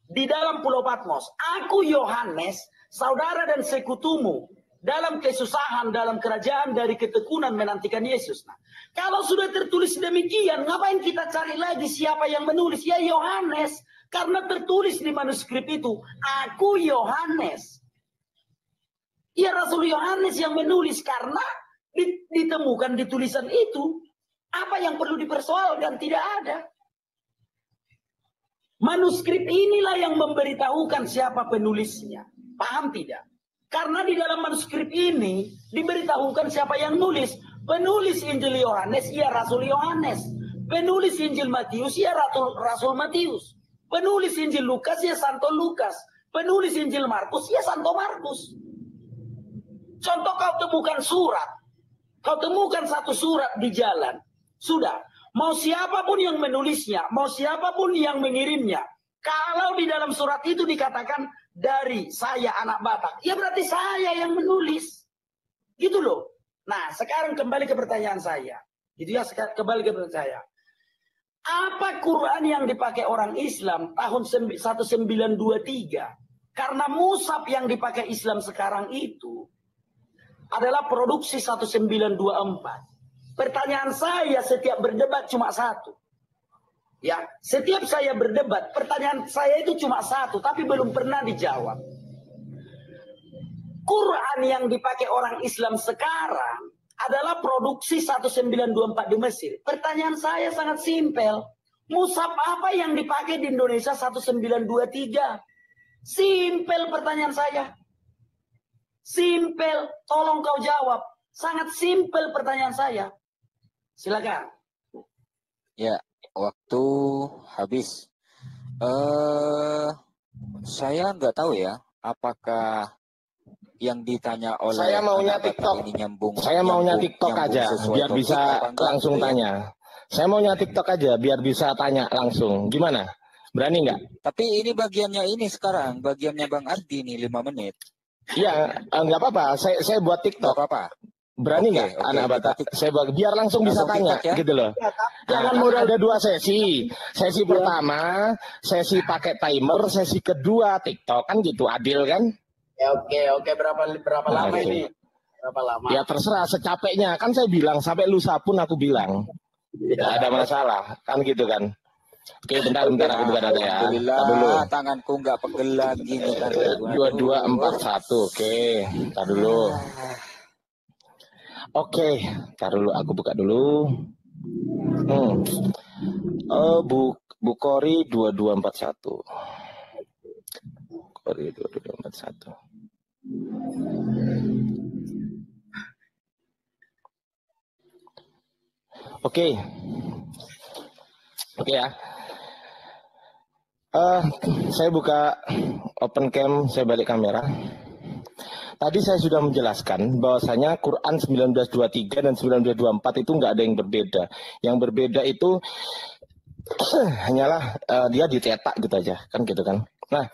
di dalam Pulau Patmos. Aku Yohanes, saudara dan sekutumu dalam kesusahan, dalam kerajaan dari ketekunan menantikan Yesus. Nah, kalau sudah tertulis demikian, ngapain kita cari lagi siapa yang menulis? Ya Yohanes, karena tertulis di manuskrip itu, aku Yohanes. Ya Rasul Yohanes yang menulis, karena ditemukan di tulisan itu. Apa yang perlu dipersoalkan? Tidak ada. Manuskrip inilah yang memberitahukan siapa penulisnya. Paham tidak? Karena di dalam manuskrip ini diberitahukan siapa yang nulis. Penulis Injil Yohanes, ya Rasul Yohanes. Penulis Injil Matius, ya Rasul Matius. Penulis Injil Lukas, ya Santo Lukas. Penulis Injil Markus, ya Santo Markus. Contoh kau temukan surat. Kau temukan satu surat di jalan. Sudah. Mau siapapun yang menulisnya, mau siapapun yang mengirimnya. Kalau di dalam surat itu dikatakan dari saya Anak Batak, ya berarti saya yang menulis. Gitu loh. Nah, sekarang kembali ke pertanyaan saya. Gitu ya, kembali ke pertanyaan saya. Apa Quran yang dipakai orang Islam tahun 1923? Karena mushaf yang dipakai Islam sekarang itu adalah produksi 1924. Pertanyaan saya setiap berdebat cuma satu. Ya, setiap saya berdebat, pertanyaan saya itu cuma satu, tapi belum pernah dijawab. Quran yang dipakai orang Islam sekarang adalah produksi 1924 di Mesir. Pertanyaan saya sangat simpel. Mushaf apa yang dipakai di Indonesia 1923? Simpel pertanyaan saya. Simpel, tolong kau jawab. Sangat simpel pertanyaan saya. Silakan. Ya, waktu habis. Saya nggak tahu ya, apakah yang ditanya oleh saya maunya TikTok ini nyambung. Saya maunya TikTok aja, biar bisa langsung tanya. Saya maunya TikTok aja, biar bisa tanya langsung. Gimana? Berani nggak? Tapi ini bagiannya ini sekarang, bagiannya Bang Ardi nih 5 menit. Iya, nggak apa-apa. Saya buat TikTok. Nggak apa-apa. Berani nggak Anak Batak? Saya biar langsung bisa tanya, ya? gitu loh. Jangan modal ada 2 sesi. Sesi pertama, sesi pakai timer, sesi kedua TikTok, kan gitu, adil kan? Ya, oke. Berapa lama ini? Berapa lama? Ya terserah, secapeknya. Kan saya bilang sampai lusa pun aku bilang. Tidak ada masalah, kan gitu kan? Oke, bentar aku buka data ya. Dulu. Tanganku nggak pegel lagi nih kan. 2241. Oke, tar dulu. Oke, tar dulu aku buka dulu. Bukhari 2241. Bukhari 2241. Oke ya. Saya buka open cam, saya balik kamera. Tadi saya sudah menjelaskan bahwasanya Quran 1923 dan 1924 itu nggak ada yang berbeda. Yang berbeda itu hanyalah dia dicetak gitu aja, kan gitu kan. Nah,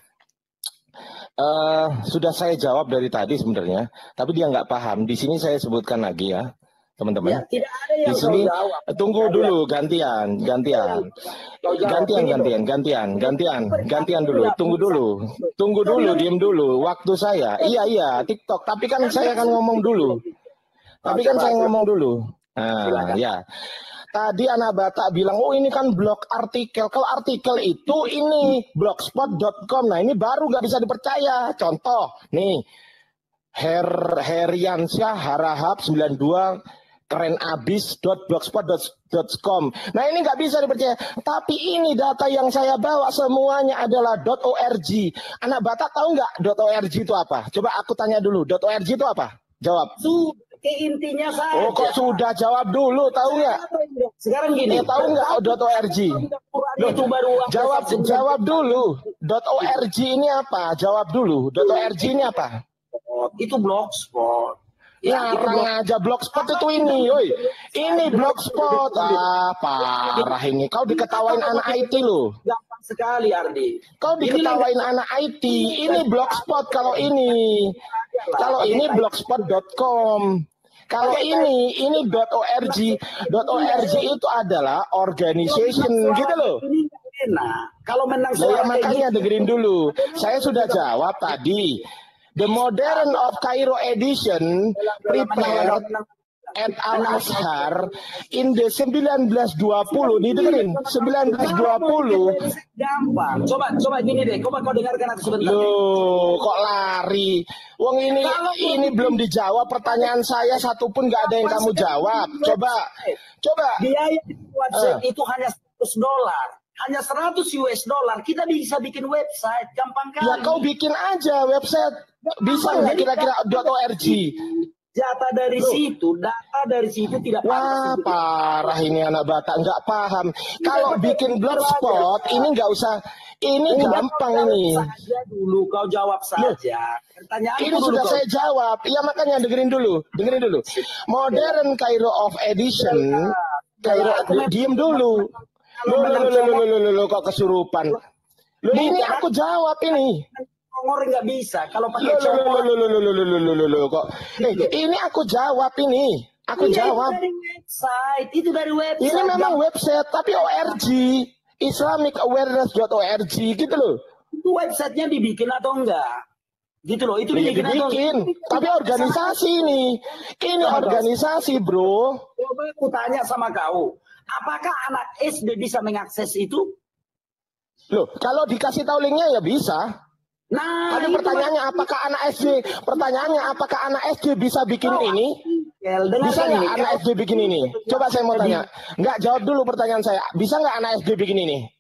sudah saya jawab dari tadi sebenarnya, tapi dia nggak paham. Di sini saya sebutkan lagi ya, teman-teman. Ya, tidak ada yang di sini jawab. Tunggu dulu, gantian dulu, tunggu dulu, diem dulu, waktu saya. Iya, TikTok. Tapi kan saya akan ngomong dulu. Nah, ya. Tadi Anak Batak bilang, oh ini kan blog artikel. Kalau artikel itu ini blogspot.com. Nah ini baru nggak bisa dipercaya. Contoh, nih Heriansyah Harahap 92 kerenabis.blogspot.com. Nah ini nggak bisa dipercaya. Tapi ini data yang saya bawa semuanya adalah .org. Anak Batak tahu nggak .org itu apa? Coba aku tanya dulu. .org itu apa? Jawab. Intinya saja. Oh kok sudah jawab dulu? Tahu nggak? Sekarang gini. Tahu nggak .org? Itu baru jawab dulu. .org ini apa? Jawab dulu. .org ini apa? Itu blogspot. Ngarang aja blogspot itu ini, woi. Ini blogspot. Ah, parah ini. Kau diketawain anak IT lo. Gampang sekali, Ardi. Kau diketawain anak IT. Ini blogspot kalau ini. Kalau ini blogspot.com. Kalau ini .org. .org itu adalah organization gitu loh. Nah, kalau menang ya, makanya dengerin dulu. Saya sudah jawab tadi. The Modern of Cairo Edition prepared at Al-Azhar in the 1920. Nih dengerin, 1920. Gampang. Coba gini deh. Coba kau dengarkan aku sebentar. Loh, kok lari? Wong ini belum dijawab pertanyaan saya satupun nggak ada yang kamu jawab. Coba. Biaya WhatsApp itu hanya $100. Hanya $100 kita bisa bikin website, gampang kali. Ya kau bikin aja website. Bisa nggak kira-kira .org? Data dari situ tidak. Wah parah ini anak Batak nggak paham. Kalau bikin blogspot ini nggak usah. Ini gampang ini. Dulu kau jawab saja. Pertanyaan ini sudah saya jawab. Ya makanya dengerin dulu. Modern Cairo of Edition. Diem dulu. Lo kok kesurupan. Ini aku jawab ini. Ngomong nggak bisa kalau pakai kok. Ini aku jawab ini. Aku jawab. Itu dari website. Ini memang website tapi ORG. IslamicAwareness.org gitu loh. Itu websitenya dibikin atau enggak? Gitu loh, itu dibikin. Tapi organisasi ini. Ini organisasi, bro. Aku tanya sama kau. Apakah anak SD bisa mengakses itu? Loh, kalau dikasih tahu linknya ya bisa. Nah, tapi pertanyaannya apakah anak SD? Pertanyaannya apakah anak SD bisa bikin ini? Bisa nggak anak SD bikin ini? Coba saya mau tanya. Nggak, jawab dulu pertanyaan saya. Bisa nggak anak SD bikin ini?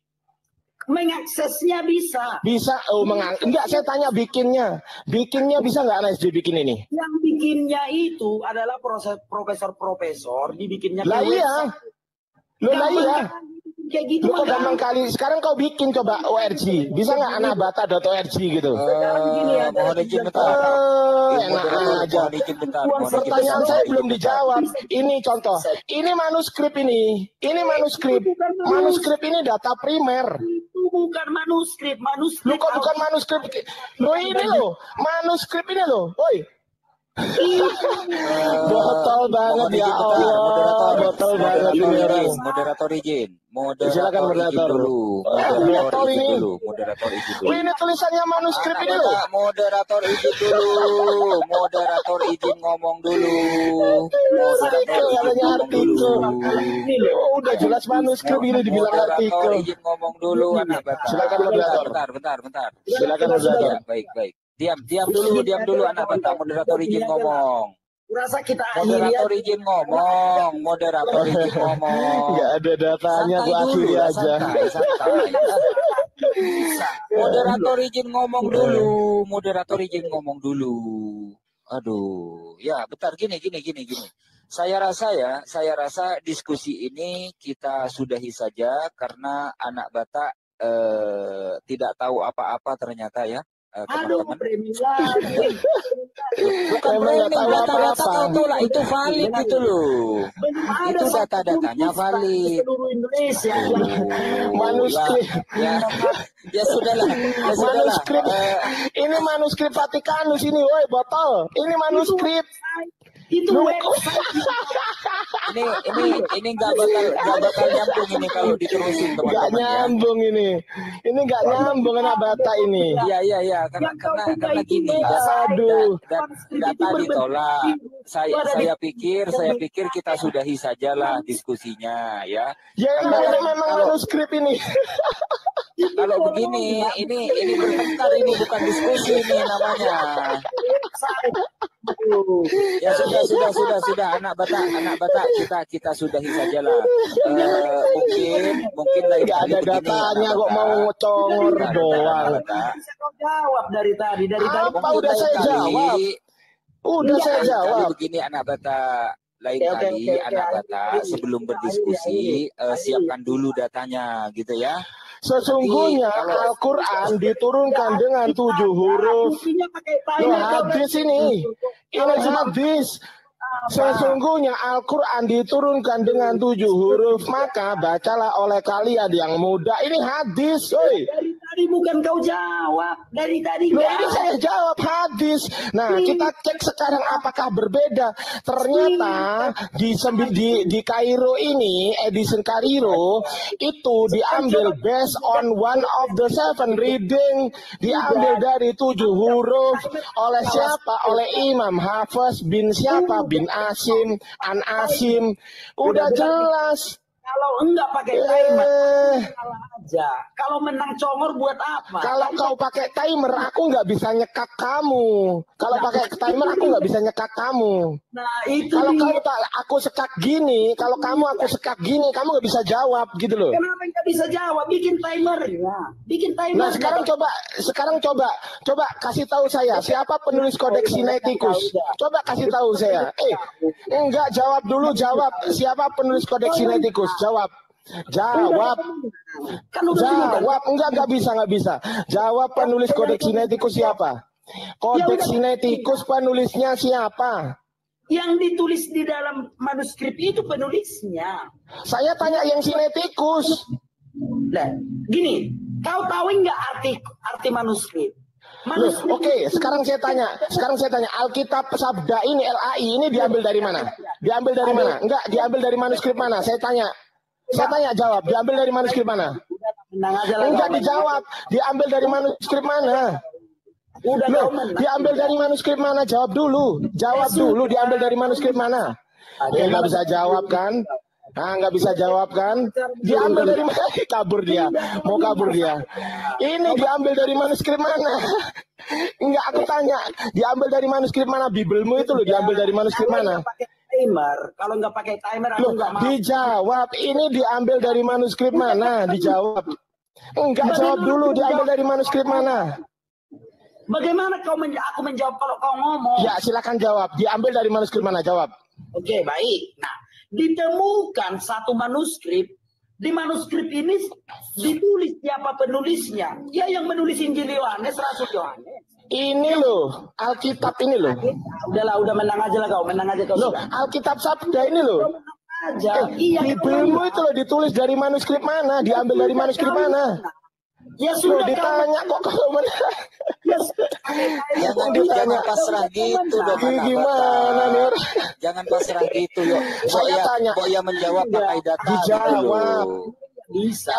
Mengaksesnya bisa. Bisa. Oh, enggak, saya tanya bikinnya. Bikinnya bisa nggak anak SD bikin ini? Yang bikinnya itu adalah profesor-profesor dibikinnya. Lah iya. Lah iya. Kayak gitu kok gampang kali. Sekarang kau bikin coba ORG. Bisa nggak anak bata.org gitu? Mohon izin bentar. Enak aja. Pertanyaan saya belum dijawab. Ini contoh. Ini manuskrip ini. Ini manuskrip. Manuskrip ini data primer. Itu bukan manuskrip. Lu kok bukan manuskrip? Lo ini loh. Manuskrip ini loh. Woi. Botol banget ya Allah. Botol banget ini orang. Moderator izin. Silakan moderator dulu. Moderator ini. Moderator izin dulu. Ini tulisannya manuskrip ini loh. Moderator izin dulu. Moderator izin ngomong dulu. Artikel. Udah jelas manuskrip ini dibilang artikel. Moderator izin ngomong dulu anak Batak. Silakan moderator. Bentar. Silakan moderator. Baik. Diam dulu anak Batak. Moderator izin ngomong. Rasa kita moderator izin ngomong. Nggak ada datanya, gua akhiri aja. Santai. Moderator izin ngomong dulu. Aduh, ya bentar gini. Saya rasa diskusi ini kita sudahi saja karena anak Batak tidak tahu apa-apa ternyata ya. Aduh, premium bukan data-data lah, itu valid itu loh. Itu data-datanya valid. Seluruh Indonesia. Manuskrip. Ya sudahlah. Manuskrip. Ini manuskrip Vatikanus ini, woi botol. Ini manuskrip. Itu ini nggak bakal nyambung ini kalau diterusin teman-teman. Nggak nyambung ini nggak nyambung anak Batak ini. Iya karena gini. Aduh. Data ditolak. Saya pikir kita sudahi sajalah diskusinya ya. Ya memang manuskrip ini. Kalau begini, ini bertengkar, ini bukan diskusi ini namanya. Ya sudah anak Batak kita sudahi saja lah. Mungkin lain Nggak kali ada begini, datanya anak kok mau Batak. ngocongor doang. Bisa kau jawab dari tadi. Apa Mungkin udah lain saya kali- jawab? Udah saya Lain kali jawab. begini anak Batak. Lain Oke, kali oke. anak Batak sebelum berdiskusi siapkan dulu datanya gitu ya. Sesungguhnya Nanti kalau- Al-Quran diturunkan dengan 7 huruf. Buktinya pakai Loh, timer. hadis ini. Ini hadis. Sesungguhnya Al-Quran diturunkan dengan 7 huruf. Maka bacalah oleh kalian yang muda. Ini hadis. Oi. Dari tadi bukan kau jawab. Dari tadi Loh, nggak ini ada. saya jawab hadis. Nah, kita cek sekarang apakah berbeda. Ternyata di Kairo ini, edition Kairo, itu diambil based on one of the 7 reading. Diambil dari 7 huruf. Oleh siapa? Oleh Imam Hafiz bin siapa? Bin Asim, An Asim. Udah jelas. Kalau enggak pakai timer, Eh, salah aja. Kalau menang congor buat apa? Kalau kau pakai timer, aku nggak bisa nyekak kamu. Kalau pakai timer, aku nggak bisa nyekak kamu. Nah itu Kalau dia. kamu tak, aku sekak gini. Kalau kamu aku sekak gini, kamu nggak bisa jawab gitu loh. Kenapa nggak bisa jawab? Bikin timernya. Bikin timer. Nah sekarang coba kasih tahu saya siapa penulis Kodeks Sinaiticus. Coba kasih tahu saya. Enggak, jawab dulu, jawab. Siapa penulis Kodeks Sinaiticus? Jawab. Jawab. Kan udah sebutkan. Jawab. Nggak bisa. Jawab penulis Kodeks Sinaiticus siapa? Kodeks Sinaiticus penulisnya siapa? Yang ditulis di dalam manuskrip itu penulisnya. Saya tanya yang Sinaiticus. Nah, gini, kau tahu nggak arti manuskrip? Loh, Oke, sekarang saya tanya Alkitab Sabda ini LAI ini diambil dari mana? Diambil dari mana? Enggak, diambil dari manuskrip mana? Saya tanya jawab, diambil dari manuskrip mana? Menang aja lah. Enggak kau. dijawab, diambil dari manuskrip mana? Udah Loh, kau menang. diambil dari manuskrip mana? Jawab dulu, diambil dari manuskrip mana? Nggak bisa jawab kan? Nggak bisa jawab kan? Diambil dari mana? Kabur dia, mau kabur dia. Ini diambil dari manuskrip mana? Enggak, aku tanya, diambil dari manuskrip mana? Bibelmu itu loh, diambil dari manuskrip mana? Pakai timer. Kalau nggak pakai timer, aku Loh, nggak mau. dijawab, ini diambil dari manuskrip mana? Dijawab. Enggak, jawab dulu, diambil dari manuskrip mana? Bagaimana aku menjawab kalau kau ngomong? Ya, silakan jawab. Diambil dari manuskrip mana? Jawab. Oke, baik. Nah, ditemukan satu manuskrip. Di manuskrip ini ditulis siapa penulisnya. Ya, yang menulis Injil Yohanes, Rasul Yohanes. Ini loh, Alkitab ini loh. Udah menang aja lah kau, menang aja kau. Loh, sudah. Alkitab Sabda ini loh. Aja. Iya, Bibelmu itu loh ditulis dari manuskrip mana? Diambil dari manuskrip mana? Ya Loh, sudah ditanya kok kalau mana? Jangan pasrah gitu dong anak Gimana Batak. nih orang? Jangan pasrah gitu yuk. Saya tanya. Boya menjawab pakai data Dijawab. dulu. Bisa.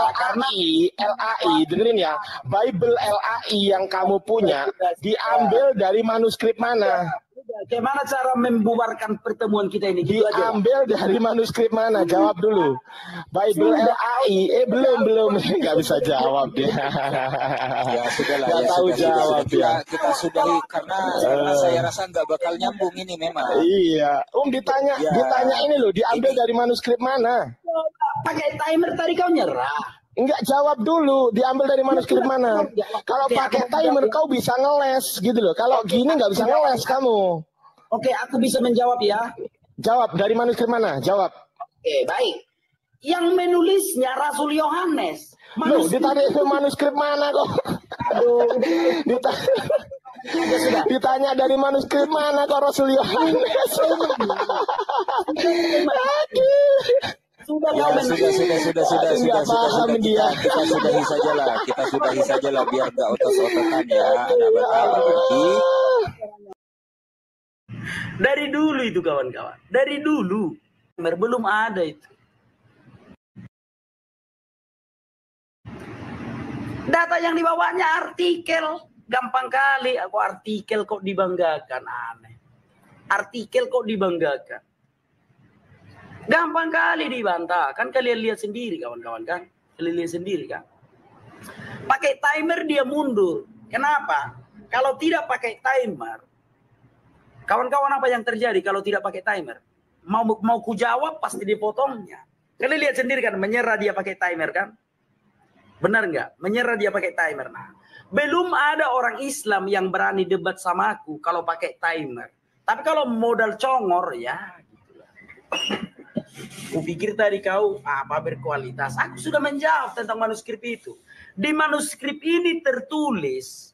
LAI, dengerin ya. Bible LAI yang kamu punya diambil dari manuskrip mana? Bagaimana cara membubarkan pertemuan kita ini? Gitu aja. Diambil dari manuskrip mana? Jawab dulu. Bible LAI, belum, nggak bisa jawab dia. Ya sudahlah, Nggak ya tahu sudah, jawab sudah. ya. Kita sudahi karena saya rasa nggak bakal nyambung ini memang. Iya, ditanya ini loh, diambil dari manuskrip mana? Pakai timer tadi kau nyerah. Enggak, jawab dulu, diambil dari manuskrip mana? Kalau pakai timer kau bisa ngeles gitu loh. Kalau gini nggak bisa ngeles kamu. Oke, aku bisa menjawab ya. Jawab, dari manuskrip mana? Jawab. Oke, baik. Yang menulisnya Rasul Yohanes. Loh, ditanya itu manuskrip mana kok? Ditanya dari manuskrip mana kok Rasul Yohanes? Sudah, Ya sudah. Paham dia. Kita sudahi saja lah biar nggak otot-ototan ya anak Batak. Dari dulu itu kawan-kawan. Dari dulu. Belum ada itu. Data yang dibawanya artikel. Gampang kali aku artikel kok dibanggakan. Aneh. Artikel kok dibanggakan. Gampang kali dibantah. Kan kalian lihat sendiri kawan-kawan kan. Kalian lihat sendiri kan. Pakai timer dia mundur. Kenapa? Kalau tidak pakai timer. Kawan-kawan, apa yang terjadi kalau tidak pakai timer? Mau ku jawab pasti dipotongnya. Kalian lihat sendiri kan, menyerah dia pakai timer kan? Benar nggak? Menyerah dia pakai timer. Nah, belum ada orang Islam yang berani debat sama aku kalau pakai timer. Tapi kalau modal congor, ya gitulah. Kupikir tadi kau apa berkualitas. Aku sudah menjawab tentang manuskrip itu. Di manuskrip ini tertulis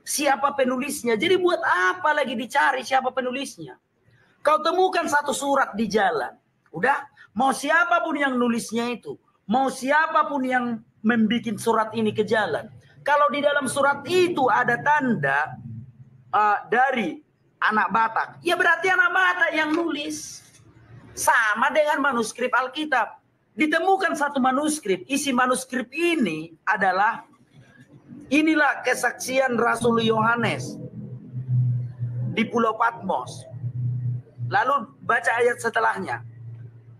siapa penulisnya. Jadi buat apa lagi dicari siapa penulisnya? Kau temukan satu surat di jalan. Udah, mau siapapun yang nulisnya itu. Mau siapapun yang membuat surat ini ke jalan. Kalau di dalam surat itu ada tanda dari anak Batak, ya berarti anak Batak yang nulis. Sama dengan manuskrip Alkitab. Ditemukan satu manuskrip. Isi manuskrip ini adalah, inilah kesaksian Rasul Yohanes di Pulau Patmos. Lalu baca ayat setelahnya.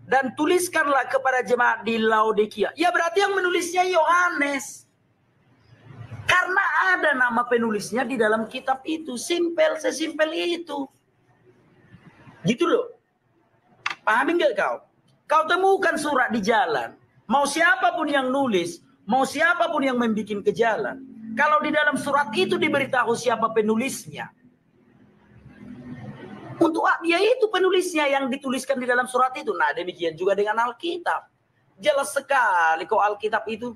Dan tuliskanlah kepada jemaat di Laodikia. Ya berarti yang menulisnya Yohanes. Karena ada nama penulisnya di dalam kitab itu. Simpel, sesimpel itu. Gitu loh. Pahami nggak kau? Kau temukan surat di jalan. Mau siapapun yang nulis. Mau siapapun yang membuat ke jalan. Kalau di dalam surat itu diberitahu siapa penulisnya. Untuk dia itu penulisnya yang dituliskan di dalam surat itu. Nah demikian juga dengan Alkitab. Jelas sekali kok Alkitab itu.